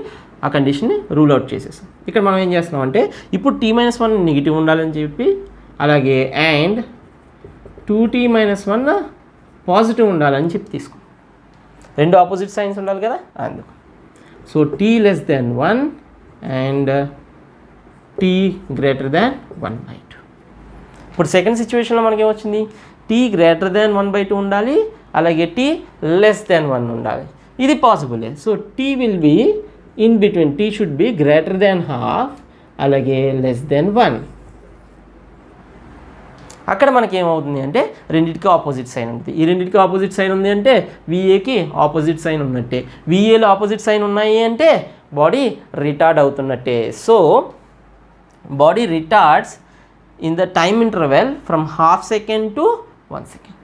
ఆ కండిషన్ని రూల్ అవుట్ చేసేసాం. ఇక్కడ మనం ఏం చేస్తున్నాం అంటే ఇప్పుడు t-1 నెగిటివ్ ఉండాలని చెప్పి అలాగే అండ్ 2t-1 పాజిటివ్ ఉండాలని చెప్పి తీసుకో. రెండు ఆపోజిట్ సైన్స్ ఉండాలి కదా అందుకు. So t less than 1 and t greater than 1/2. ఇప్పుడు సెకండ్ సిచ్యువేషన్లో మనకి ఏమొచ్చింది? t గ్రేటర్ దాన్ 1/2 ఉండాలి, అలాగే t లెస్ దాన్ 1 ఉండాలి. ఇది పాసిబులే. So t will be in between, t should be greater than half అలాగే లెస్ దాన్ 1. అక్కడ మనకి ఏమవుతుంది అంటే రెండింటికి ఆపోజిట్ సైన్ ఉంటుంది. ఈ రెండింటికి ఆపోజిట్ సైన్ ఉంది అంటే VAకి ఆపోజిట్ సైన్ ఉన్నట్టే. VAలో ఆపోజిట్ సైన్ ఉన్నాయి అంటే బాడీ రిటార్డ్ అవుతున్నట్టే. సో body retards in the time interval from half second to 1 second.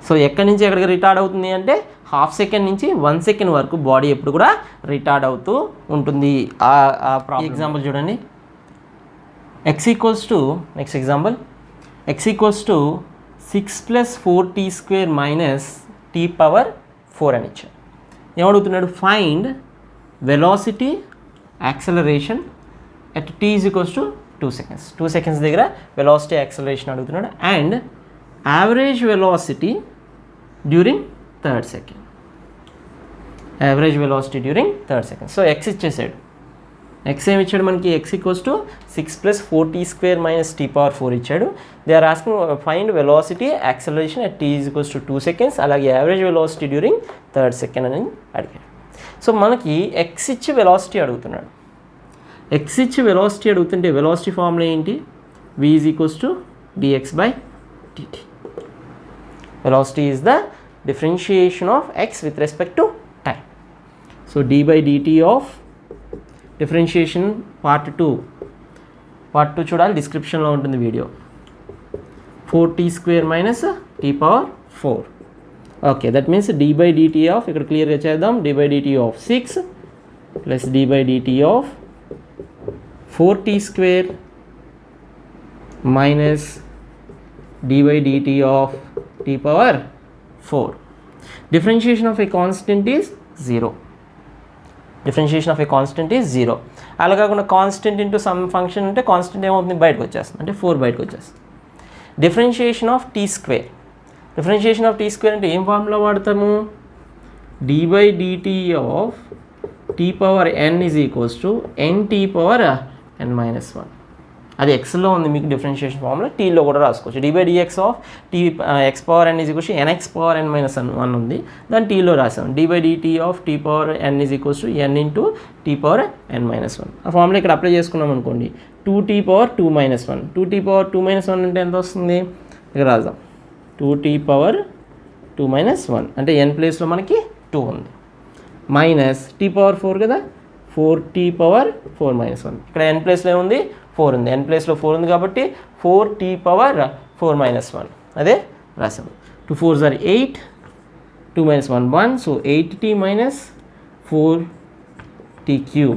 So ఎక్కడి నుంచి ఎక్కడికి రిటార్డ్ అవుతుంది అంటే హాఫ్ సెకండ్ నుంచి 1 సెకండ్ వరకు బాడీ ఎప్పుడు కూడా రిటార్డ్ అవుతూ ఉంటుంది. ఎగ్జాంపుల్ చూడండి. Next example x equals to 6 + 4t² - t⁴ అని ఇచ్చాడు. ఏమడుగుతున్నాడు? Find velocity acceleration at t = 2 seconds. 2 seconds దగ్గర వెలాసిటీ యాక్సలరేషన్ అడుగుతున్నాడు and average velocity during 3rd second. Average velocity during 3rd second. So x ఇచ్చేసాడు. x ఏమి ఇచ్చాడు మనకి? x equals to 6 + 4t² - t⁴ ఇచ్చాడు. They are asking find velocity acceleration at t = 2 seconds అలాగే average velocity during 3rd second అని అడిగాడు. సో మనకి x ఇచ్చి వెలాసిటీ అడుగుతున్నాడు. x ఇచ్చి వెలాసిటీ అడుగుతుంటే వెలాసిటీ ఫార్ములా ఏంటి? v = dx/dt. Velocity is the differentiation of x with respect to time. So d/dt of differentiation part 2 చూడాలి, డిస్క్రిప్షన్లో ఉంటుంది video. 4t² - t⁴. Okay, that means d/dt of, ఇక్కడ క్లియర్గా చేద్దాం, d/dt of 6 plus d/dt of 4t² minus d/dt of t⁴. Differentiation of a constant is 0. Differentiation of a constant is 0. అలా కాకుండా కాన్స్టెంట్ ఇంటూ సమ్ ఫంక్షన్ అంటే కాన్స్టెంట్ ఏమవుతుంది? బయటకు వచ్చేస్తుంది, అంటే 4 బయటకు వచ్చేస్తుంది. Differentiation of t². Differentiation of t² అంటే ఏం ఫార్ములా వాడతాము? d/dt of t⁴n = nt⁴n-1. అది ఎక్స్లో ఉంది మీకు డిఫరెన్షియేషన్ ఫార్ములా, టీలో కూడా రాసుకోవచ్చు. d/dx ఆఫ్ x⁴n = nx⁴n-1 ఉంది, దాన్ని టీలో రాసాం. d/dt of t⁴n = n t⁴n-1. ఆ ఫార్ములా ఇక్కడ అప్లై చేసుకున్నాం అనుకోండి, 2t⁴2 - 1. 2t⁴2 - 1 అంటే ఎంత వస్తుంది? ఇక్కడ రాద్దాం, 2t⁴2 - 1 అంటే n ప్లేస్లో మనకి 2 ఉంది, మైనస్ t⁴4 కదా, 4t⁴4 - 1. ఇక్కడ n ప్లేస్లో ఏముంది? 4 ఉంది. n ప్లేస్లో 4 ఉంది కాబట్టి 4t⁴4 - 1 అదే రాసాము. 2 4s are 8, 2 - 1 1, so 8t - 4t³.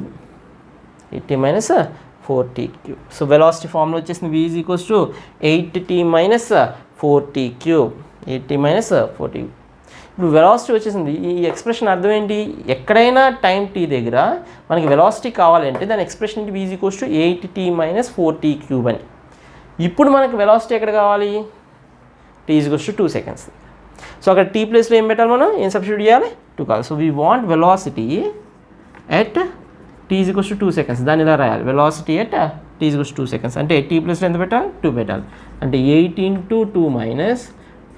8t - 4t³. So velocity formula వచ్చేసింది v = 8t - 4t³. 8t - 4t³. ఇప్పుడు వెలాసిటీ వచ్చేసింది. ఈ ఎక్స్ప్రెషన్ అర్థం ఏంటి? ఎక్కడైనా టైం t దగ్గర మనకి వెలాసిటీ కావాలంటే దాని ఎక్స్ప్రెషన్ ఏంటి? v = 8t - 4t³ అని. ఇప్పుడు మనకి వెలాసిటీ ఎక్కడ కావాలి? t = 2 seconds. సో అక్కడ t ప్లేస్లో ఏం పెట్టాలి? మనం ఏం సబ్స్టిట్యూట్ చేయాలి? 2 కావాలి. So we want velocity at t = 2 seconds. దాన్ని ఇలా రాయాలి, వెలాసిటీ ఎట్ t = 2 seconds. అంటే t ప్లేస్లో ఎంత పెట్టాలి? 2 పెట్టాలి. అంటే 8 × 2 -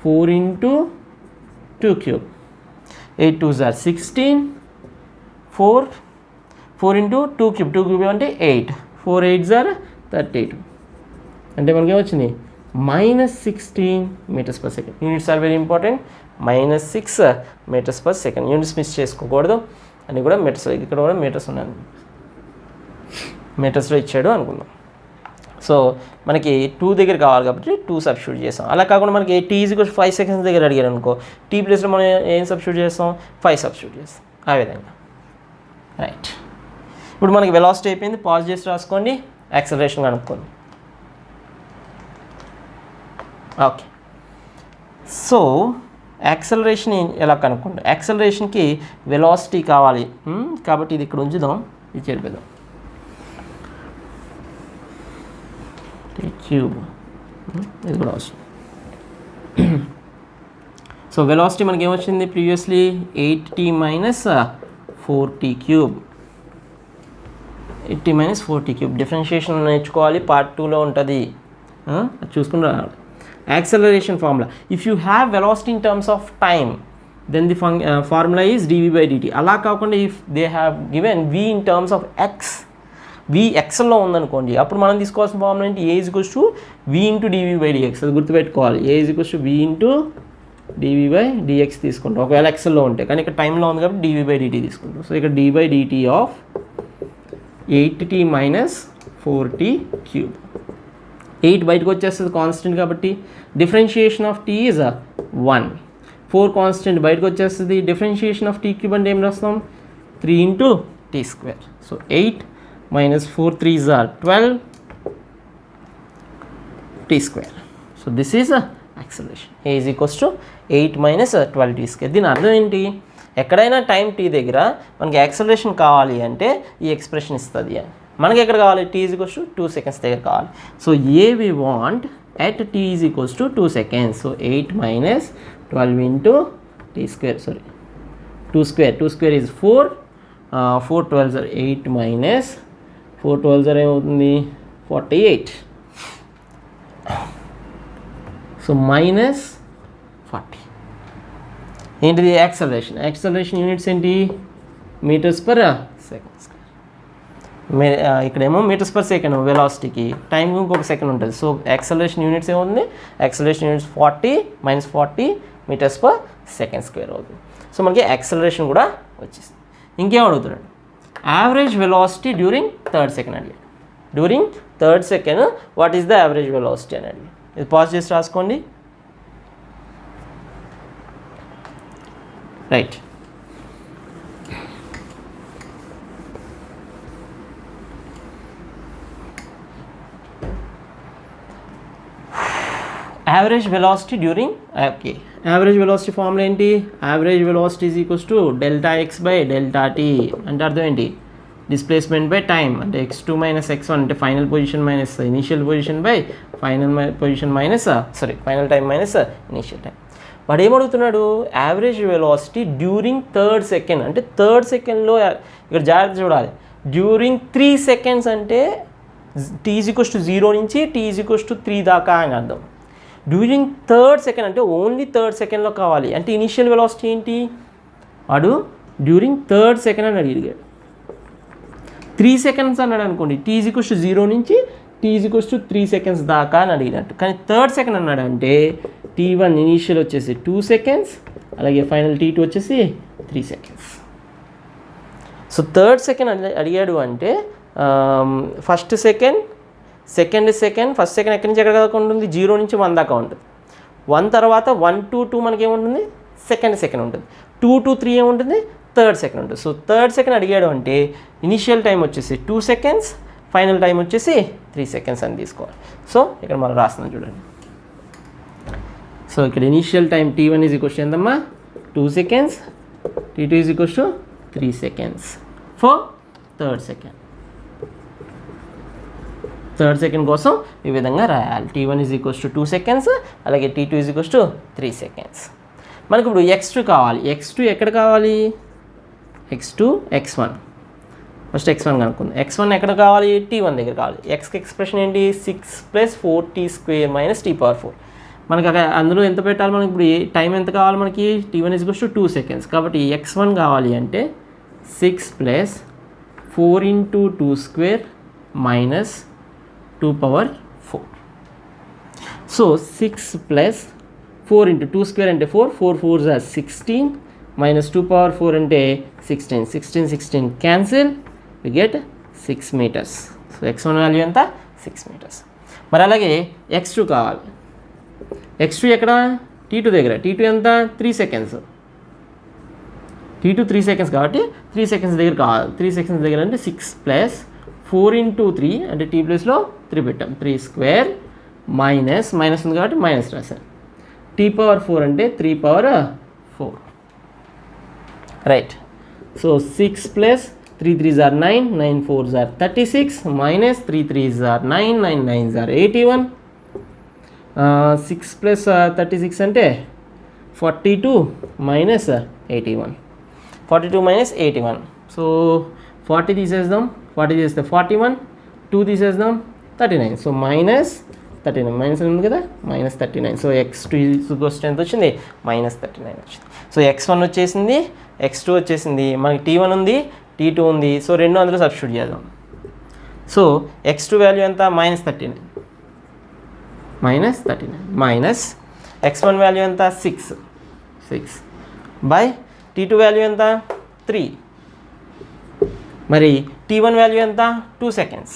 4 × 2³. 8 2s are 16, 4 × 2³ 2³ అంటే 8, 4 8s are 32. అంటే మనకి ఏమొచ్చింది? -16 m/s. Units are very important. -6 m/s. Units miss చేసుకోకూడదు. అని కూడా మీటర్స్, ఇక్కడ కూడా మీటర్స్ ఉన్నాయి, మీటర్స్లో ఇచ్చాడు అనుకుందాం. సో మనకి 2 దగ్గర కావాలి కాబట్టి 2 సబ్స్టిట్యూట్ చేస్తాం. అలా కాకుండా మనకి t = 5 సెకండ్స్ దగ్గర అడిగారు అనుకో, t ప్లేస్లో మనం ఏం సబ్స్టిట్యూట్ చేస్తాం, 5 సబ్స్టిట్యూట్ చేస్తాం. ఆ విధంగా రైట్. ఇప్పుడు మనకి వెలాసిటీ అయిపోయింది, పాజ్ చేసి రాసుకోండి, యాక్సలరేషన్ కనుక్కోండి. ఓకే, సో యాక్సలరేషన్ ఎలా కనుక్కోండి, యాక్సలరేషన్కి వెలాసిటీ కావాలి కాబట్టి ఇది ఇక్కడ ఉంచుదాం, ఇది చేరిపోదాం. క్యూబ్ ఇది కూడా వస్తుంది. సో వెలాసిటీ మనకి ఏమొచ్చింది previously 8t - 4t cube, 8t - 4t cube. Differentiation నేర్చుకోవాలి, పార్ట్ 2లో ఉంటుంది, చూసుకుని రావాలి. Acceleration formula, if you have velocity in terms of time then the formula is dv/dt. అలా కాకుండా if they have given v in terms of x, v ఎక్స్లో ఉందనుకోండి, అప్పుడు మనం తీసుకోవాల్సిన ఫార్ములా ఏంటి, a = v × dv/dx. అది గుర్తుపెట్టుకోవాలి, a = v × dv/dx తీసుకుంటాం ఒకవేళ ఎక్స్లో ఉంటే, కానీ ఇక్కడ టైంలో ఉంది కాబట్టి dv/dt తీసుకుంటాం. సో ఇక్కడ d/dt of 8t - 4t cube. 8 బయటకు వచ్చేస్తుంది కాన్స్టెంట్ కాబట్టి, differentiation of t is 1. 4 constant బయటకు వచ్చేస్తుంది, డిఫరెన్షియేషన్ ఆఫ్ t క్యూబ్ అంటే ఏం రాస్తాం, 3 × t². So 8 - 4 3s are 12 t². So this is acceleration. a = 8 - 12 t². దీని అర్థం ఏంటి, ఎక్కడైనా టైం t దగ్గర మనకి యాక్సలరేషన్ కావాలి అంటే ఈ ఎక్స్ప్రెషన్ ఇస్తుంది అని. మనకి ఎక్కడ కావాలి, t = 2 seconds దగ్గర కావాలి. So a we want at t = 2 seconds. So 8 - 12 × t², sorry 2² is 4, 4 12s are 8 - 4 12s are ఏమవుతుంది 48. సో -40 ఏంటిది యాక్సలరేషన్. యాక్సలరేషన్ యూనిట్స్ ఏంటి, మీటర్స్/సెకండ్. ఇక్కడేమో మీటర్స్/సెకండ్ వెలాసిటీకి, టైంకి ఇంకొక సెకండ్ ఉంటుంది. సో యాక్సలరేషన్ యూనిట్స్ ఏమవుతుంది, యాక్సలరేషన్ యూనిట్స్ 40 - 40 మీటర్స్/సెకండ్² అవుతుంది. సో మనకి యాక్సలరేషన్ కూడా వచ్చేసింది. ఇంకేం అడుగుతున్నాడు, average velocity during 3rd second అడిగాడు. During 3rd second what is the average velocity అని అడిగాడు. ఇది పాజ్ చేసి రాసుకోండి. Right, average velocity during, okay average velocity formula ఏంటి, average velocity is equals to ΔX/ΔT. అంటే అర్థం ఏంటి, డిస్ప్లేస్మెంట్ బై టైమ్, అంటే x2 - x1 అంటే final position minus initial position by final position minus final time minus initial time. వాడు ఏమడుగుతున్నాడు, average velocity during 3rd second. అంటే 3rd సెకండ్లో ఇక్కడ జాగ్రత్త చూడాలి, డ్యూరింగ్ 3 seconds అంటే t = 0 నుంచి t = 3 దాకా అని అర్థం. డ్యూరింగ్ 3rd సెకండ్ అంటే ఓన్లీ 3rd సెకండ్లో కావాలి. అంటే ఇనిషియల్ వెలాసిటీ ఏంటి, వాడు డ్యూరింగ్ 3rd సెకండ్ అని అడిగాడు. 3 seconds అన్నాడు అనుకోండి, t = 0 నుంచి t = 3 seconds దాకా అని అడిగినట్టు. కానీ 3rd సెకండ్ అన్నాడు అంటే t1 ఇనీషియల్ వచ్చేసి 2 seconds, అలాగే ఫైనల్ t2 వచ్చేసి 3 seconds. సో 3rd సెకండ్ అడిగాడు అంటే ఫస్ట్ సెకండ్, ఫస్ట్ సెకండ్ ఎక్కడి నుంచి ఎక్కడ దాకా ఉంటుంది, 0 నుంచి 1 దాకా ఉంటుంది. 1 తర్వాత 1 to 2 మనకి ఏముంటుంది, సెకండ్ ఉంటుంది. 2 to 3 ఏముంటుంది, 3rd సెకండ్ ఉంటుంది. సో 3rd సెకండ్ అడిగాడు అంటే ఇనిషియల్ టైం వచ్చేసి 2 seconds, ఫైనల్ టైం వచ్చేసి 3 seconds అని తీసుకోవాలి. సో ఇక్కడ మనం రాస్తున్నాం చూడండి. సో ఇక్కడ ఇనిషియల్ టైం t1 = ఎంతమ్మా 2 seconds, t2 = 3 seconds for 3rd second. 3rd second కోసం ఈ విధంగా రాయాలి, t1 = 2 seconds, అలాగే t2 = 3 seconds. మనకు ఇప్పుడు x2 కావాలి. x2 ఎక్కడ కావాలి, x2 x1. ఫస్ట్ x1 కనుక్కుందాం. x1 ఎక్కడ కావాలి, t1 దగ్గర కావాలి. xకి ఎక్స్ప్రెషన్ ఏంటి, 6 + 4t² - t⁴. మనకి అక్కడ అందులో ఎంత పెట్టాలి, మనకి ఇప్పుడు టైం ఎంత కావాలి, మనకి t1 = 2 seconds. కాబట్టి x1 కావాలి అంటే 6 + 4 × 2² - 2⁴. సో 6 + 4 × 2² అంటే 4, 4 4s are 16, minus 2 power 4 అంటే 16 cancel, we get 6 meters. So x1 value ఎంత 6 meters. మరి అలాగే x2 కావాలి. x2 ఎక్కడ t2 దగ్గర, t2 ఎంత 3 seconds, t2 3 seconds కాబట్టి 3 seconds దగ్గర కావాలి. 3 seconds దగ్గర అంటే 6 ప్లస్ 4 into 3 అంటే t ప్లేస్లో 3 పెట్టాం, 3 square మైనస్ ఉంది కాబట్టి మైనస్ రాశాను. t power 4 అంటే 3 power 4, right. So 6 plus 3 3s are 9, 9 4s are 36, minus 3 3s are 9, 9 9s are 81. 6 plus 36 అంటే 42 మైనస్ 81, 42 మైనస్ 81. సో 40 తీసేద్దాం, 40 చేస్తే 41, 2 తీసేద్దాం 39. సో మైనస్ 39, మైనస్ ఉంది కదా, మైనస్ 39. సో x2 ఎంత వచ్చింది, మైనస్ 39 వచ్చింది. సో x1 వచ్చేసింది, x2 వచ్చేసింది, మనకి t1 ఉంది, t2 ఉంది. సో రెండు అందులో సబ్స్టిట్యూట్ చేద్దాం. సో x2 వాల్యూ ఎంత మైనస్ 39, మైనస్ x1 వాల్యూ ఎంత 6 బై t2 వాల్యూ ఎంత 3, మరి t1 వాల్యూ ఎంత 2 seconds.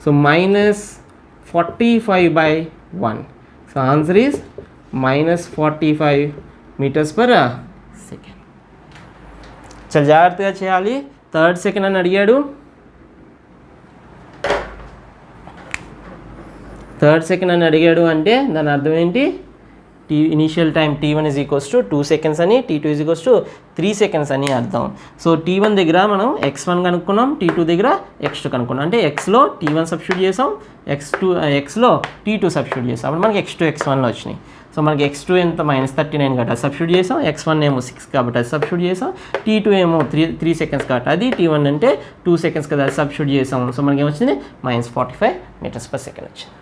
So minus 45 by 1. So answer is minus 45 meters per second. చాలా జాగ్రత్తగా చేయాలి. థర్డ్ సెకండ్ అని అడిగాడు. అంటే దాని అర్థం ఏంటి, initial time t1 is equals to 2 seconds అని, t2 is equals to 3 seconds అని అర్థం. సో t1 దగ్గర మనం x1 కనుక్కున్నాం, t2 దగ్గర x2 కనుక్కున్నాం. అంటే xలో t1 సబ్స్టిట్యూట్ చేసాం, xలో t2 సబ్స్టిట్యూట్ చేసాం. అప్పుడు మనకి x2 x1లో వచ్చినాయి. సో మనకి x2 ఎంత మైనస్ 39 కాబట్టి అది సబ్స్టిట్యూట్ చేసాం, x1 ఏమో 6 కాబట్టి అది సబ్స్టిట్యూట్ చేసాం, t2 ఏమో 3 seconds కాబట్టి అది, t1 అంటే 2 seconds కదా అది సబ్స్టిట్యూట్ చేసాం. సో మనకి ఏమొచ్చింది మైనస్ 45 meters per second వచ్చింది.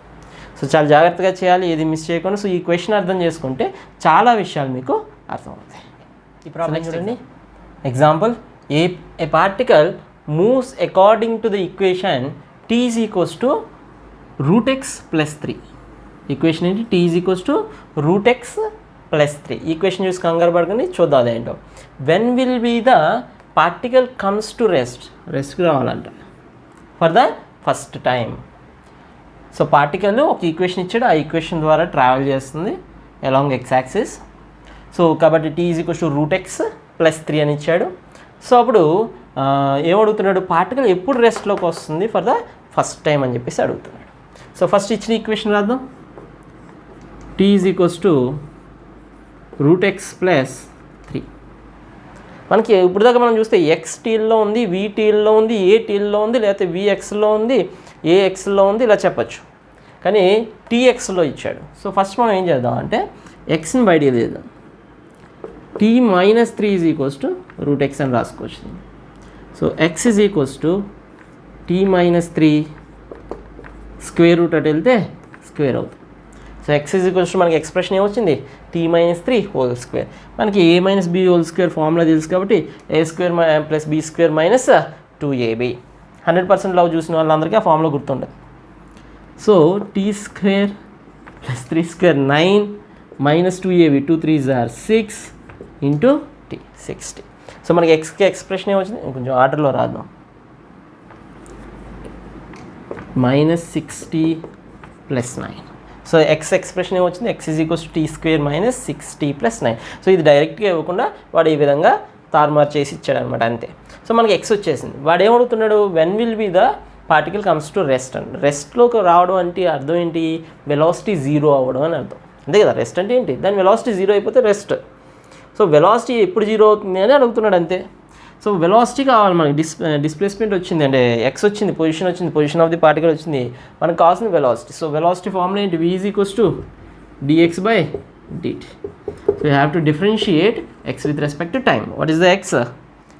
సో చాలా జాగ్రత్తగా చేయాలి, ఏది మిస్ చేయకుండా. సో ఈ క్వశ్చన్ అర్థం చేసుకుంటే చాలా విషయాలు మీకు అర్థమవుతాయి. ఈ ప్రాబ్లం చూడండి. Example, a particle moves according to the equation t is equals to root x plus 3. Equation ఏంటి, t is equals to root x plus 3. Equation చూసి కంగారు పడకండి, చూద్దాం అదేంటో. When will be the particle comes to రెస్ట్కి రావాలంట for the first time. So particle ఒక ఈక్వేషన్ ఇచ్చాడు, ఆ ఈక్వేషన్ ద్వారా ట్రావెల్ చేస్తుంది అలాంగ్ x యాక్సిస్. సో కాబట్టి t is equals to root x plus 3 అని ఇచ్చాడు. సో అప్పుడు ఏమడుగుతున్నాడు, పార్టికల్ ఎప్పుడు రెస్ట్లోకి వస్తుంది ఫర్ ద ఫస్ట్ టైం అని చెప్పేసి అడుగుతున్నాడు. సో ఫస్ట్ ఇచ్చిన ఈక్వేషన్ రాద్దాం. t is equals to root x plus 3. మనకి ఇప్పుడు దాకా మనం చూస్తే x టీల్లో ఉంది, v టీల్లో ఉంది, ఏ టీల్లో ఉంది, లేకపోతే vxలో ఉంది, ఏఎక్స్లో ఉంది, ఇలా చెప్పచ్చు. కానీ టీఎక్స్లో ఇచ్చాడు. సో ఫస్ట్ మనం ఏం చేద్దాం అంటే ఎక్స్ని బయట చేద్దాం. t minus 3 is equals to root x అని రాసుకోవచ్చు. So x is equals to t minus 3 square root అటు వెళ్తే స్క్వేర్ అవుతుంది. So x is equals to మనకి ఎక్స్ప్రెషన్ ఏమొచ్చింది, t మైనస్ 3 హోల్ స్క్వేర్. మనకి a minus b whole square formula తెలుసు కాబట్టి a square plus b square minus 2ab. 100% love చూసిన వాళ్ళందరికీ ఆ ఫార్ములా గుర్తుండదు. So t square plus 3 square 9 minus 2ab, 2 3s are 6 into t 60. So మనకి ఎక్స్కి ఎక్స్ప్రెషన్ ఏమొచ్చింది, కొంచెం ఆర్డర్లో రాద్దాం. Minus 60 plus 9. So X expression ఏమొచ్చింది, x is equals to t square minus 6t plus 9. So ఇది డైరెక్ట్గా ఇవ్వకుండా వాడు ఈ విధంగా తారుమారు చేసి ఇచ్చాడు అనమాట, అంతే. సో మనకి ఎక్స్ వచ్చేసింది. వాడు ఏమడుగుతున్నాడు, when will be the particle comes to rest అని. రెస్ట్లోకి రావడం అంటే అర్థం ఏంటి, వెలాసిటీ 0 అవ్వడం అని అర్థం, అంతే కదా. రెస్ట్ అంటే ఏంటి, దాని వెలాసిటీ 0 అయిపోతే రెస్ట్. సో వెలాసిటీ ఎప్పుడు 0 అవుతుంది అని అడుగుతున్నాడు, అంతే. సో వెలాసిటీ కావాలి మనకి, డిస్ప్లేస్మెంట్ వచ్చింది అంటే ఎక్స్ వచ్చింది, పొజిషన్ ఆఫ్ ది పార్టికల్ వచ్చింది, మనకు కావాల్సిన వెలాసిటీ. సో వెలాసిటీ ఫార్ములా ఏంటి, v is equals to dx by dt. So you have to differentiate x with respect to time. What is the x?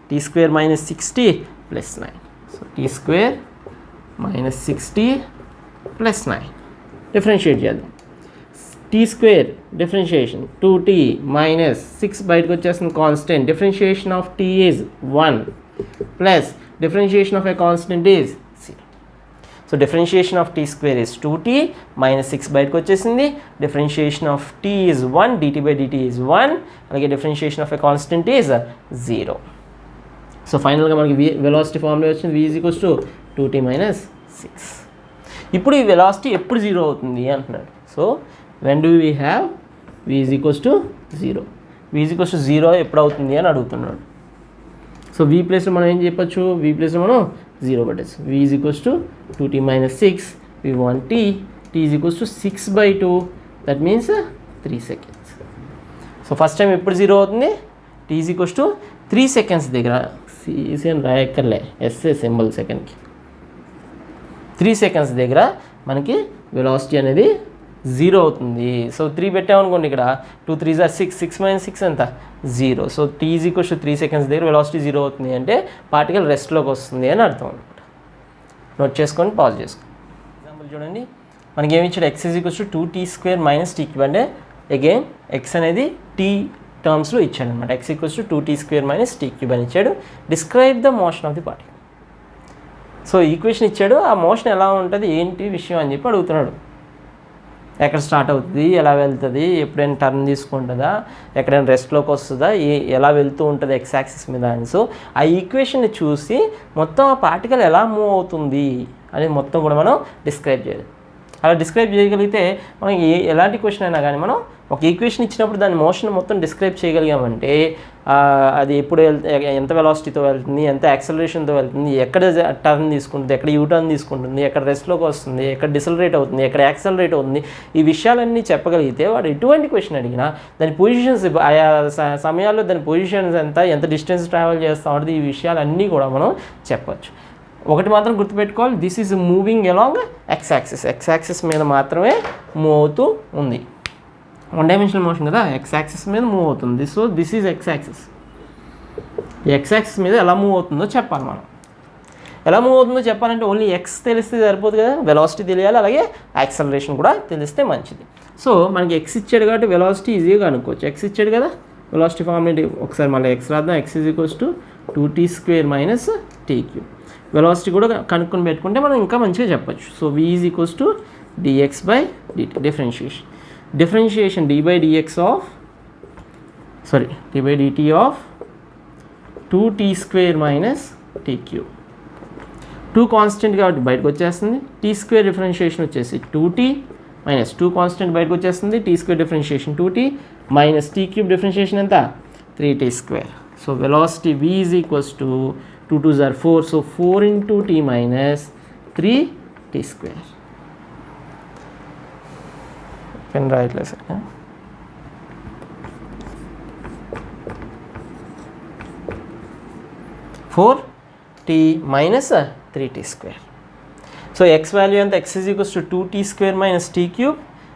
t square minus 60 plus 9. So t square minus 60 plus 9. Differentiate చేద్దాం. t square differentiation 2t minus 6 బయటకు వచ్చేస్తుంది constant. Differentiation of t is 1 plus differentiation of a constant is 0. So differentiation of t square is 2t minus 6 బయటకు వచ్చేసింది. Differentiation of t is 1, dt/dt is 1, అలాగే differentiation of a constant is 0. So ఫైనల్గా మనకి వెలాసిటీ ఫార్ములా వచ్చింది v equals to 2t minus 6. ఇప్పుడు ఈ వెలాసిటీ ఎప్పుడు 0 అవుతుంది అంటున్నాడు. So when do we have v equals to 0, v equals to 0 ఎప్పుడు అవుతుంది అని అడుగుతున్నాడు. సో v ప్లేస్లో మనం ఏం చెప్పచ్చు, v ప్లేస్లో మనం 0 పెట్టచ్చు. v equals to 2t minus 6, we want t equals to 6/2, that means 3 seconds. So first time ఎప్పుడు 0 అవుతుంది, t ఈక్వల్స్ టు 3 seconds దగ్గర, సీసీఎన్ రాయక్కర్లే, ఎస్ఏ సింబల్ సెకండ్కి 3 seconds దగ్గర మనకి వెలాసిటీ అనేది 0 అవుతుంది. సో 3 పెట్టామనుకోండి, ఇక్కడ 2 3s are 6, 6 minus 6 ఎంత 0. So t equals to 3 seconds దగ్గర వెలాసిటీ 0 అవుతుంది అంటే పార్టికల్ రెస్ట్లోకి వస్తుంది అని అర్థం అనమాట. నోట్ చేసుకొని పాజ్ చేసుకోండి. ఎగ్జాంపుల్ చూడండి, మనకి ఏమి ఇచ్చాడు, x equals to 2t² minus t³ అంటే అగైన్ x అనేది t టర్మ్స్లో ఇచ్చాడు అనమాట. x equals to 2t² minus t³ అని ఇచ్చాడు. Describe the motion of the particle. So equation ఇచ్చాడు, ఆ మోషన్ ఎలా ఉంటుంది ఏంటి విషయం అని చెప్పి అడుగుతున్నాడు. ఎక్కడ స్టార్ట్ అవుతుంది, ఎలా వెళ్తుంది, ఎప్పుడైనా టర్న్ తీసుకుంటుందా, ఎక్కడైనా రెస్ట్లోకి వస్తుందా, ఎలా వెళ్తూ ఉంటుంది ఎక్స్ యాక్సిస్ మీద అని. సో ఆ ఈక్వేషన్ని చూసి మొత్తం ఆ పార్టికల్ ఎలా మూవ్ అవుతుంది అనేది మొత్తం కూడా మనం డిస్క్రైబ్ చేయాలి. అలా డిస్క్రైబ్ చేయగలిగితే మనం ఎలాంటి క్వశ్చన్ అయినా కానీ మనం ఒక ఈక్వేషన్ ఇచ్చినప్పుడు దాని మోషన్ మొత్తం డిస్క్రైబ్ చేయగలిగామంటే అది ఎప్పుడు ఎంత వెలాసిటీతో వెళ్తుంది, ఎంత యాక్సలరేషన్తో వెళ్తుంది, ఎక్కడ టర్న్ తీసుకుంటుంది, ఎక్కడ యూటర్న్ తీసుకుంటుంది, ఎక్కడ రెస్ట్లోకి వస్తుంది, ఎక్కడ డిసలరేట్ అవుతుంది, ఎక్కడ యాక్సలరేట్ అవుతుంది, ఈ విషయాలన్నీ చెప్పగలిగితే వాడు ఎటువంటి క్వశ్చన్ అడిగినా దాని పొజిషన్స్, ఆయా సమయాల్లో దాని పొజిషన్స్ ఎంత డిస్టెన్స్ ట్రావెల్ చేస్తూ ఉంటుంది, ఈ విషయాలన్నీ కూడా మనం చెప్పచ్చు. ఒకటి మాత్రం గుర్తుపెట్టుకోవాలి, this is moving along X axis, X axis మీద మాత్రమే మూవ్ అవుతూ ఉంది. 1 dimensional మోషన్ కదా, ఎక్స్ యాక్సిస్ మీద మూవ్ అవుతుంది. So this is X axis. X axis మీద ఎలా మూవ్ అవుతుందో చెప్పాలి మనం. ఎలా మూవ్ అవుతుందో చెప్పాలంటే ఓన్లీ ఎక్స్ తెలిస్తే సరిపోదు కదా, వెలాసిటీ తెలియాలి, అలాగే యాక్సలరేషన్ కూడా తెలిస్తే మంచిది. సో మనకి ఎక్స్ ఇచ్చాడు కాబట్టి వెలాసిటీ ఈజీగా అనుకోవచ్చు. ఎక్స్ ఇచ్చాడు కదా, వెలాసిటీ ఫార్ములా ఒకసారి మళ్ళీ ఎక్స్ రాద్దాం. X equals to 2t² minus t³. Velocity కూడా కనుక్కొని పెట్టుకుంటే మనం ఇంకా మంచిగా చెప్పచ్చు. So v equals to dx/dt. Differentiation d/dt of 2t² minus t³. 2 constant కాబట్టి బయటకు వచ్చేస్తుంది. t² డిఫరెన్షియేషన్ వచ్చేసి 2t మైనస్ 2 కాన్స్టెంట్ బయటకు వచ్చేస్తుంది. t² differentiation 2t minus t³ differentiation ఎంత 3t². So velocity v equals to 2 2s are 4, so 4 into t minus 3t². Pen రాయట్లేదు sir. 4t minus 3t². So x value ఎంత, x is equals to 2t² minus t³.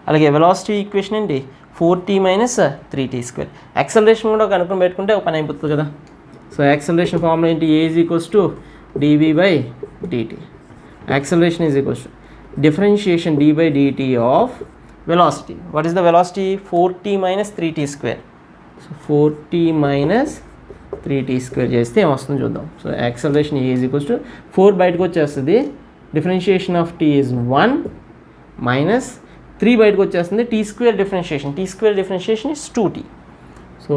అలాగే వెలాసిటీ ఈక్వేషన్ ఏంటి 4t మైనస్ 3t². యాక్సలరేషన్ కూడా కనుక్కొని పెట్టుకుంటే ఒక పని అయిపోతుంది కదా. సో యాక్సలరేషన్ ఫార్ములా ఏంటి, a is equals to dv/dt. Acceleration is equals to differentiation d/dt of velocity. What is the velocity 4t minus 3t². So 4t minus 3t² చేస్తే ఏమొస్తుందో చూద్దాం. So acceleration a is equals to 4 బయటకు వచ్చేస్తుంది. Differentiation of t is 1 minus 3 బయటకు వచ్చేస్తుంది. t² differentiation is 2t. So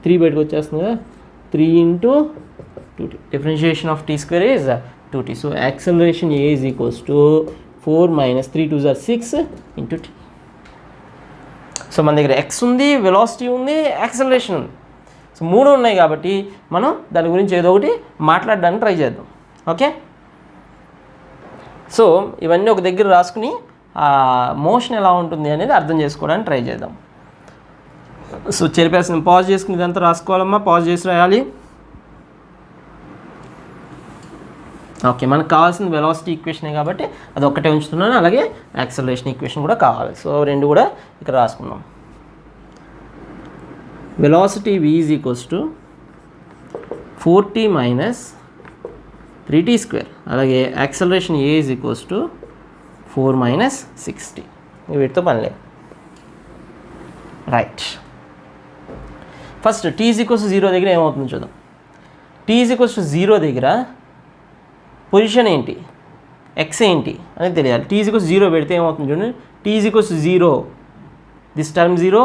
3 బయటకు వచ్చేస్తుంది కదా, 3 into 2t. Differentiation of t² is 2t. So acceleration a is equals to 4 minus 3 2s are 6 into t. So మన దగ్గర x ఉంది, వెలాసిటీ ఉంది, యాక్సలరేషన్ ఉంది. సో 3 ఉన్నాయి కాబట్టి మనం దాని గురించి ఏదో ఒకటి మాట్లాడడానికి ట్రై చేద్దాం. ఓకే, సో ఇవన్నీ ఒక దగ్గర రాసుకుని మోషన్ ఎలా ఉంటుంది అనేది అర్థం చేసుకోవడానికి ట్రై చేద్దాం. సో చెరిపేసిన పాజ్ చేసుకుని ఇదంతా రాసుకోవాలమ్మా, పాజ్ చేసి రాయాలి. ఓకే, మనకు కావాల్సిన వెలాసిటీ ఈక్వేషనే కాబట్టి అది ఒక్కటే ఉంచుతున్నాను, అలాగే యాక్సలరేషన్ ఈక్వేషన్ కూడా కావాలి. సో రెండు కూడా ఇక్కడ రాసుకుందాం. Velocity v is equals to 4t minus 3t². అలాగే acceleration a is equals to 4 minus 6t. వీటితో పనిలేదు. Right, first t is equals to 0 దగ్గర ఏమవుతుందో చూద్దాం. t ఈజ్ ఈక్వల్స్ టు 0 దగ్గర పొజిషన్ ఏంటి, ఎక్స్ ఏంటి అనేది తెలియాలి. టీ ఈజ్ ఈక్వల్స్ 0 పెడితే ఏమవుతుంది చూడండి, t is equals 0, this term 0,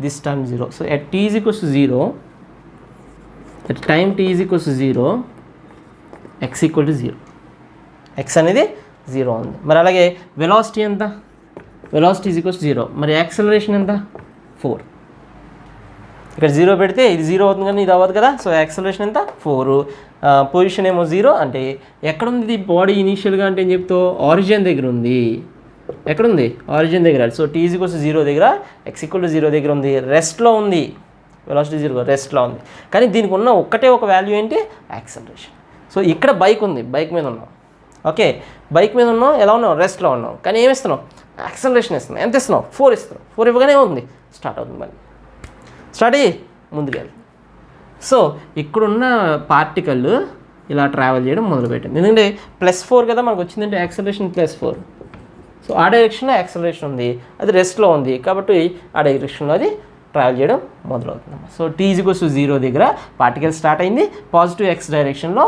this term 0. So at t is equals 0, at time t is equals 0, x equal to 0, x అనేది 0 ఉంది. మరి అలాగే వెలాసిటీ ఎంత, వెలాసిటీ ఈజ్ ఈక్వల్స్ 0. మరి యాక్సలరేషన్ ఎంత 4. ఇక్కడ 0 పెడితే ఇది 0 అవుతుంది కానీ ఇది అవ్వదు కదా. సో యాక్సలరేషన్ ఎంత 4, పొజిషన్ ఏమో 0. అంటే ఎక్కడుంది ఇది బాడీ ఇనీషియల్గా అంటే ఏం చెప్తావు, ఆరిజిన్ దగ్గర ఉంది. ఎక్కడుంది, ఆరిజిన్ దగ్గర. సో టీ ఈజ్ ఈక్వల్స్ 0 దగ్గర, ఎక్స్ ఈక్వల్ టు 0 దగ్గర ఉంది, రెస్ట్లో ఉంది. వెలాసిటీ 0 రెస్ట్లో ఉంది. కానీ దీనికి ఉన్న ఒక్కటే ఒక వాల్యూ ఏంటి, యాక్సలరేషన్. సో ఇక్కడ బైక్ ఉంది, బైక్ మీద ఉన్నాం. ఓకే, బైక్ మీద ఉన్నాం, ఎలా ఉన్నాం, రెస్ట్లో ఉన్నాం. కానీ ఏమి ఇస్తున్నాం, యాక్సలరేషన్ ఇస్తున్నాం. ఎంత ఇస్తున్నాం, 4 ఇస్తున్నాం. 4 ఇవ్వగానే ఉంది, స్టార్ట్ అవుతుంది, మళ్ళీ స్టార్ట్ అయ్యి ముందుకెళ్ళి. సో ఇక్కడున్న పార్టికల్ ఇలా ట్రావెల్ చేయడం మొదలుపెట్టింది. ఎందుకంటే +4 కదా మనకు వచ్చిందంటే యాక్సలరేషన్ +4. సో ఆ డైరెక్షన్లో యాక్సలరేషన్ ఉంది, అది రెస్ట్లో ఉంది కాబట్టి ఆ డైరెక్షన్లో అది ట్రావెల్ చేయడం మొదలవుతుంది. So t is equals to 0 దగ్గర పార్టికల్ స్టార్ట్ అయింది, పాజిటివ్ ఎక్స్ డైరెక్షన్లో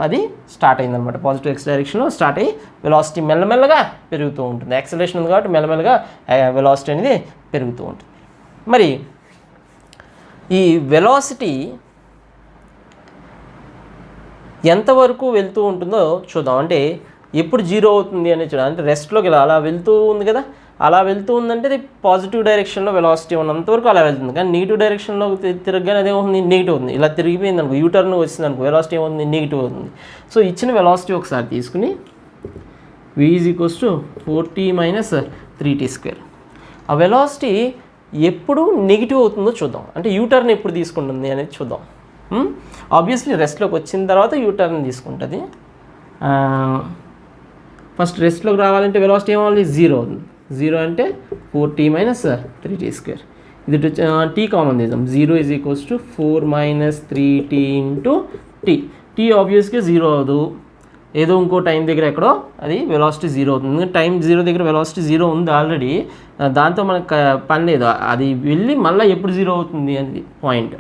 అది స్టార్ట్ అయిందనమాట. పాజిటివ్ ఎక్స్ డైరెక్షన్లో స్టార్ట్ అయ్యి వెలాసిటీ మెల్లమెల్లగా పెరుగుతూ ఉంటుంది. యాక్సలరేషన్ ఉంది కాబట్టి మెల్లమెల్లగా వెలాసిటీ అనేది పెరుగుతూ ఉంటుంది. మరి ఈ వెలాసిటీ ఎంతవరకు వెళ్తూ ఉంటుందో చూద్దాం. అంటే ఎప్పుడు 0 అవుతుంది అనేది చూడాలి. అంటే రెస్ట్లోకి అలా వెళ్తూ ఉంది కదా, అలా వెళ్తూ ఉందంటే అది పాజిటివ్ డైరెక్షన్లో వెలాసిటీ ఉన్నంతవరకు అలా వెళ్తుంది. కానీ నెగిటివ్ డైరెక్షన్లో తిరగగానే అదేమవుతుంది, నెగిటివ్ అవుతుంది. ఇలా తిరిగిపోయింది అనుకో, యూటర్న్ వచ్చింది అనుకో, వెలాసిటీ ఏమవుతుంది, నెగిటివ్ అవుతుంది. సో ఇచ్చిన వెలాసిటీ ఒకసారి తీసుకుని v is equals to 4t - 3t². ఆ వెలాసిటీ ఎప్పుడు నెగిటివ్ అవుతుందో చూద్దాం. అంటే యూటర్న్ ఎప్పుడు తీసుకుంటుంది అనేది చూద్దాం. ఆబ్వియస్లీ రెస్ట్లోకి వచ్చిన తర్వాత యూటర్న్ తీసుకుంటుంది. ఫస్ట్ రెస్ట్లోకి రావాలంటే వెలాసిటీ ఏమవ్వాలి, 0 అవుతుంది. 0 అంటే 4t - 3t². ఇది టీ కామన్ తీద్దాం. 0 is equals to 4 - 3t into t. T ఆబ్వియస్గా 0 అవ్వదు, ఏదో ఇంకో టైం దగ్గర ఎక్కడో అది వెలాసిటీ 0 అవుతుంది. ఎందుకంటే టైం 0 దగ్గర వెలాసిటీ 0 ఉంది ఆల్రెడీ, దాంతో మనకు పని లేదు. అది వెళ్ళి మళ్ళీ ఎప్పుడు 0 అవుతుంది అనేది పాయింట్.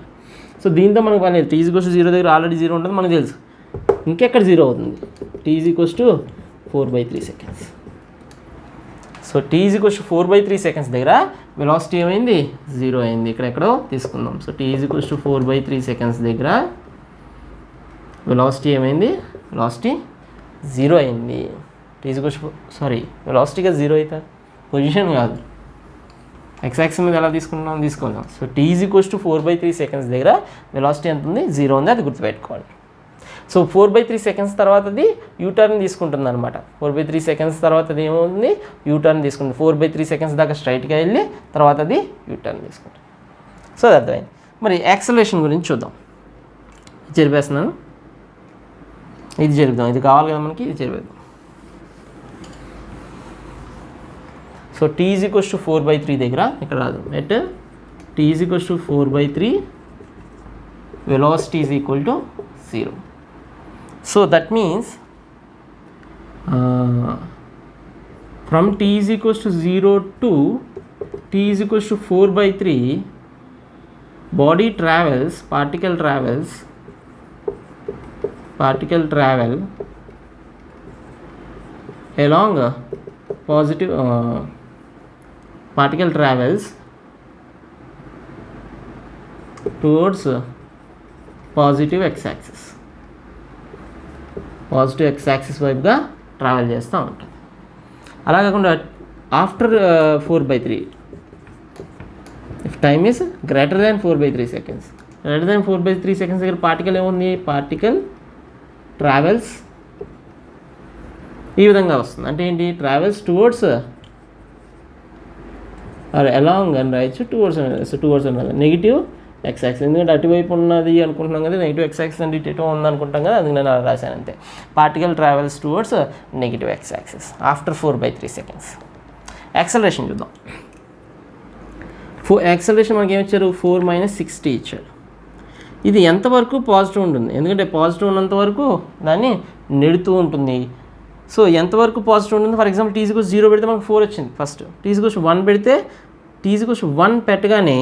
సో దీంతో మనకు పని లేదు. టీ ఈజ్ ఈక్వల్స్ టు 0 దగ్గర ఆల్రెడీ 0 ఉంటుంది మనకు తెలుసు, ఇంకెక్కడ 0 అవుతుంది. T is equals to 4/3 seconds. So t is equals to 4/3 seconds దగ్గర వెలాసిటీ ఏమైంది, 0 అయింది. ఇక్కడ ఎక్కడో తీసుకుందాం. So t is equals to 4/3 seconds దగ్గర వెలాసిటీ ఏమైంది, వెలాసిటీ 0 అయింది. టీ ఈజ్ ఈక్వల్స్ టు వెలాసిటీగా 0 అవుతా, పొజిషన్ కాదు. ఎక్స్ యాక్సిస్ మీద ఎలా తీసుకుందాం. So t is equals to 4/3 seconds దగ్గర వెలాసిటీ ఎంత ఉంది, 0 ఉంది. అది గుర్తుపెట్టుకోవాలి. సో 4/3 సెకండ్స్ తర్వాత అది యూటర్న్ తీసుకుంటుంది అనమాట. 4/3 సెకండ్స్ తర్వాత అది ఏమవుతుంది, యూటర్న్ తీసుకుంటుంది. 4/3 సెకండ్స్ దాకా స్ట్రైట్గా వెళ్ళి తర్వాత అది యూటర్న్ తీసుకుంటుంది. సో అది అర్థమైంది. మరి యాక్సలరేషన్ గురించి చూద్దాం. జరిపేస్తున్నాను, ఇది జరుపుదాం. ఇది కావాలి కదా మనకి, ఇది జరిపేద్దాం. So t is equals to 4/3 దగ్గర ఇక్కడ రాదు, at t is equals to 4/3 velocity is equal to 0. So that means from t is equals to 0 to t is equals to 4/3 body travels, particle travel along positive particle travels towards positive x-axis. Positive X axis వైపుగా ట్రావెల్ చేస్తూ ఉంటుంది. అలా కాకుండా after 4/3 if time is greater than 4/3 seconds, greater than 4/3 seconds దగ్గర పార్టికల్ ఏముంది, పార్టికల్ ట్రావెల్స్ ఈ విధంగా వస్తుంది. అంటే ఏంటి, ట్రావెల్స్ టువర్డ్స్ ఆర్ అలాంగ్ అని రాయొచ్చు, టువర్డ్స్ అన్నది నెగిటివ్ ఎక్స్ యాక్సిస్. ఎందుకంటే అటువైపు ఉన్నది అనుకుంటున్నాం కదా, నెగిటివ్ ఎక్స్ యాక్సిస్ అంటే ఇటు ఉంది అనుకుంటాం కదా, అందుకు నేను అలా రాశాను అంతే. Particle travels towards negative X axis after 4/3 seconds. Acceleration చూద్దాం. యాక్సలరేషన్ మనకి ఏమిచ్చారు, 4 - 6t ఇచ్చారు. ఇది ఎంతవరకు పాజిటివ్ ఉంటుంది, ఎందుకంటే పాజిటివ్ ఉన్నంత వరకు దాన్ని నెడుతూ ఉంటుంది. సో ఎంతవరకు పాజిటివ్ ఉంటుంది, for example t is equals 0 పెడితే మనకు 4 వచ్చింది. ఫస్ట్ టీ ఈజ్ ఈక్వల్స్ 1 పెడితే, టీ ఈజ్ ఈక్వల్స్ 1 పెట్టగానే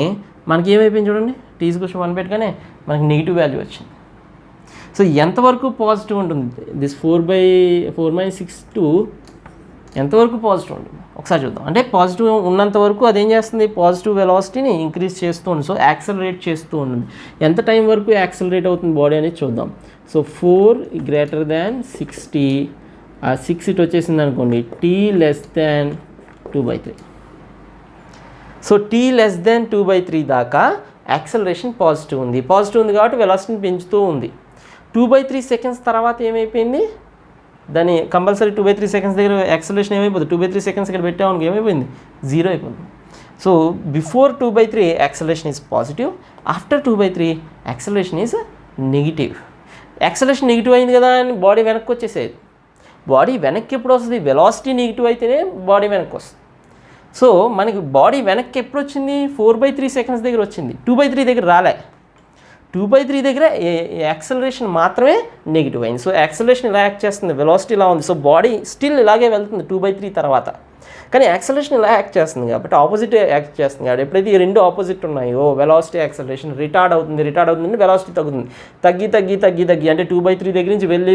మనకి ఏమైపోయింది చూడండి, టీ ఈజ్ ఈక్వల్స్ 1 పెట్టగానే మనకి నెగిటివ్ వాల్యూ వచ్చింది. సో ఎంతవరకు పాజిటివ్ ఉంటుంది దిస్ 4/6 ఎంతవరకు పాజిటివ్ ఉంటుంది ఒకసారి చూద్దాం. అంటే పాజిటివ్ ఉన్నంత వరకు అదేం చేస్తుంది, పాజిటివ్ వెలాసిటీని ఇంక్రీజ్ చేస్తూ ఉంటుంది. సో యాక్సలరేట్ చేస్తూ ఉంటుంది. ఎంత టైం వరకు యాక్సలరేట్ అవుతుంది బాడీ అనేది చూద్దాం. సో 4 > 60, 6 ఇటు వచ్చేసింది అనుకోండి, t < 2/3. సో t < 2/3 దాకా యాక్సలరేషన్ పాజిటివ్ ఉంది కాబట్టి వెలాసిటీని పెంచుతూ ఉంది. 2/3 సెకండ్స్ తర్వాత ఏమైపోయింది, దాని కంపల్సరీ 2/3 సెకండ్స్ దగ్గర యాక్సలరేషన్ ఏమైపోతుంది, 2/3 సెకండ్స్ ఇక్కడ పెట్టామనుకో ఏమైపోయింది, 0 అయిపోయింది. So before 2/3 acceleration is positive, after 2/3 acceleration is negative. Acceleration negative అయింది కదా అని బాడీ వెనక్కి వచ్చేసేది. బాడీ వెనక్కి ఎప్పుడు వస్తుంది, వెలాసిటీ నెగిటివ్ అయితేనే బాడీ వెనక్కి వస్తుంది. సో మనకి బాడీ వెనక్కి ఎప్పుడు వచ్చింది, 4/3 సెకండ్స్ దగ్గర వచ్చింది, 2/3 దగ్గర రాలే. 2/3 దగ్గర యాక్సలరేషన్ మాత్రమే నెగిటివ్ అయింది. సో యాక్సలరేషన్ ఇలా యాక్ట్ చేస్తుంది, వెలాసిటీ ఇలా ఉంది. సో బాడీ స్టిల్ ఇలాగే వెళ్తుంది 2/3 తర్వాత, కానీ యాక్సలరేషన్ ఇలా యాక్ట్ చేస్తుంది కాబట్టి ఆపోజిట్ యాక్ట్ చేస్తుంది కాబట్టి ఎప్పుడైతే ఈ రెండు ఆపోజిట్ ఉన్నాయో వెలాసిటీ యాక్సలరేషన్ రిటార్డ్ అవుతుంది, వెలాసిటీ తగ్గి అంటే 2/3 దగ్గర నుంచి వెళ్ళి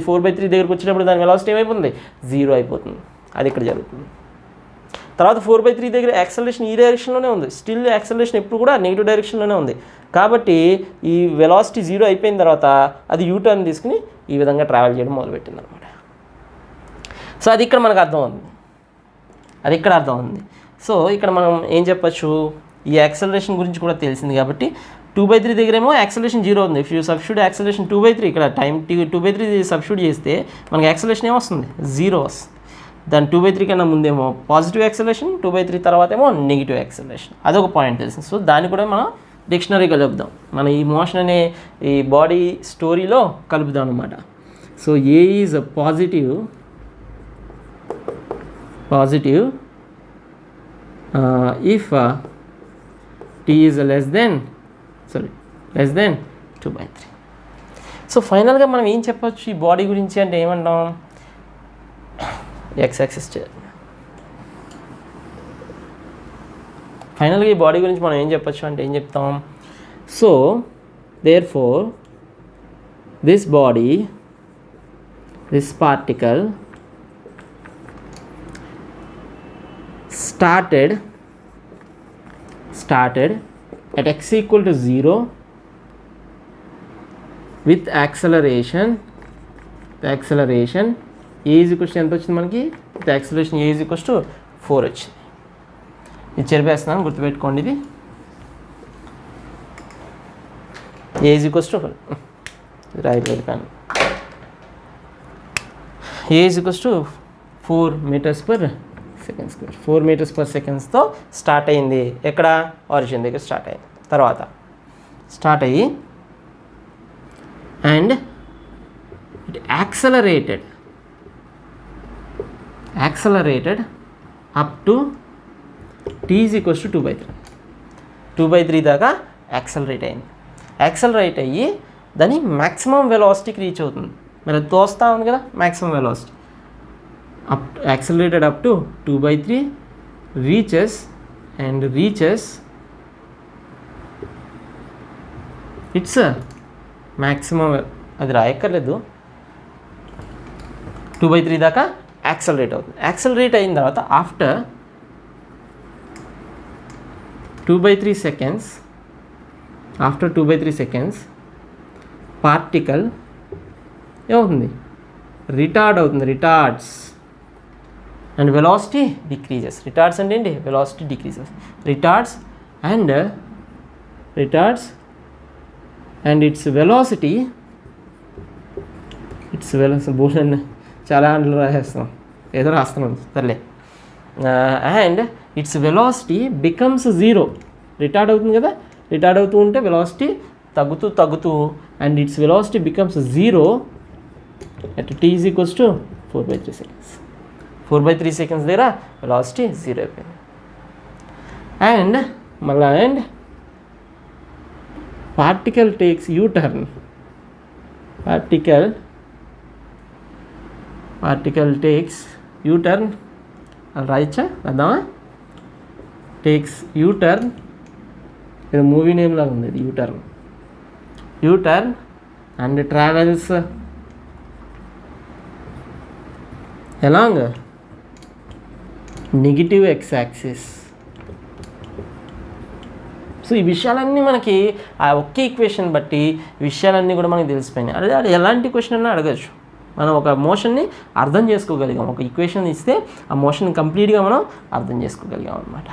4/3 దగ్గరకు వచ్చినప్పుడు దాని వెలాసిటీ ఏమైపోతుంది, 0 అయిపోతుంది. అది ఇక్కడ జరుగుతుంది. తర్వాత 4/3 దగ్గర యాక్సలరేషన్ ఈ డైరెక్షన్లోనే ఉంది, స్టిల్ యాక్సలరేషన్ ఎప్పుడు కూడా నెగిటివ్ డైరెక్షన్లోనే ఉంది కాబట్టి ఈ వెలాసిటీ 0 అయిపోయిన తర్వాత అది యూటర్న్ తీసుకుని ఈ విధంగా ట్రావెల్ చేయడం మొదలుపెట్టింది అనమాట. సో అది ఇక్కడ మనకు అర్థం ఉంది. సో ఇక్కడ మనం ఏం చెప్పచ్చు, ఈ యాక్సలరేషన్ గురించి కూడా తెలిసింది కాబట్టి 2/3 దగ్గర ఏమో యాక్సలరేషన్ 0 ఉంది. ఇఫ్ యూ సబ్స్టిట్యూట్ యాక్సలరేషన్ 2/3 ఇక్కడ టైం 2/3 సబ్స్టిట్యూట్ చేస్తే మనకి యాక్సలరేషన్ ఏమొస్తుంది, 0 వస్తుంది. దాని 2/3 కన్నా ముందేమో పాజిటివ్ యాక్సలరేషన్, 2/3 తర్వాత ఏమో నెగిటివ్ యాక్సలరేషన్. అదొక పాయింట్ తెలిసింది. సో దాన్ని కూడా మనం డిక్షనరీగా కలుపుదాం, మన ఈ మోషన్ అనే ఈ బాడీ స్టోరీలో కలుపుదాం అనమాట. So a is positive if t is less than 2/3. So ఫైనల్గా మనం ఏం చెప్పచ్చు ఈ బాడీ గురించి అంటే ఏమంటాం, ఎక్స్ యాక్సిస్ ఫైనల్గా ఈ బాడీ గురించి మనం ఏం చెప్పచ్చు అంటే ఏం చెప్తాం, so therefore this particle started at x equal to 0 with acceleration a is equals to ఎంత వచ్చింది మనకి, with acceleration a is equals to 4 వచ్చింది. ఇది చెరిపేస్తున్నాను, గుర్తుపెట్టుకోండి. ఇది a is equals to రాయలేదు కానీ a is equals to 4 meters per second square. 4 meters per secondsతో start అయింది. ఎక్కడ, ఆరిజిన్ దగ్గర స్టార్ట్ అయింది. తర్వాత స్టార్ట్ అయ్యి and it accelerated up to t is equals to 2/3 దాకా యాక్సలరేట్ అయింది. యాక్సలరేట్ అయ్యి దాని మ్యాక్సిమం వెలాసిటీకి రీచ్ అవుతుంది. మరి అది తోస్తా ఉంది కదా, maximum velocity accelerated up to 2/3 reaches its maximum. అది రాయక్కర్లేదు, 2/3 దాకా యాక్సలరేట్ అవుతుంది. యాక్సలరేట్ అయిన తర్వాత ఆఫ్టర్ 2/3 seconds పార్టికల్ ఏమవుతుంది, రిటార్డ్స్ and velocity decreases. Retards and velocity decreases. Retards and its velocity board చాలా అండ్లు రాసేస్తాం, ఏదో రాస్తున్నాం సర్లే. And it's velocity becomes 0. Retard అవుతుంది కదా, రిటార్డ్ అవుతూ ఉంటే వెలాసిటీ తగ్గుతూ and it's velocity becomes 0 at t is equals to 4/3 seconds. 4/3 seconds దగ్గర వెలాసిటీ 0 అయిపోయింది. And particle takes U turn. Particle takes U turn అది రాయచ్చా, అర్థమా, టేక్స్ యూటర్న్, ఇది మూవీ నేమ్ లాగా ఉంది. ఇది U turn and travels along negative x-axis. So ఈ విషయాలన్నీ మనకి ఆ ఒకే ఈక్వేషన్ బట్టి విషయాలన్నీ కూడా మనకి తెలిసిపోయినాయి. అది ఎలాంటి క్వశ్చన్ అన్నా అడగచ్చు. మనం ఒక మోషన్ని అర్థం చేసుకోగలిగాం, ఒక ఈక్వేషన్ ఇస్తే ఆ మోషన్ కంప్లీట్గా మనం అర్థం చేసుకోగలిగాం అనమాట.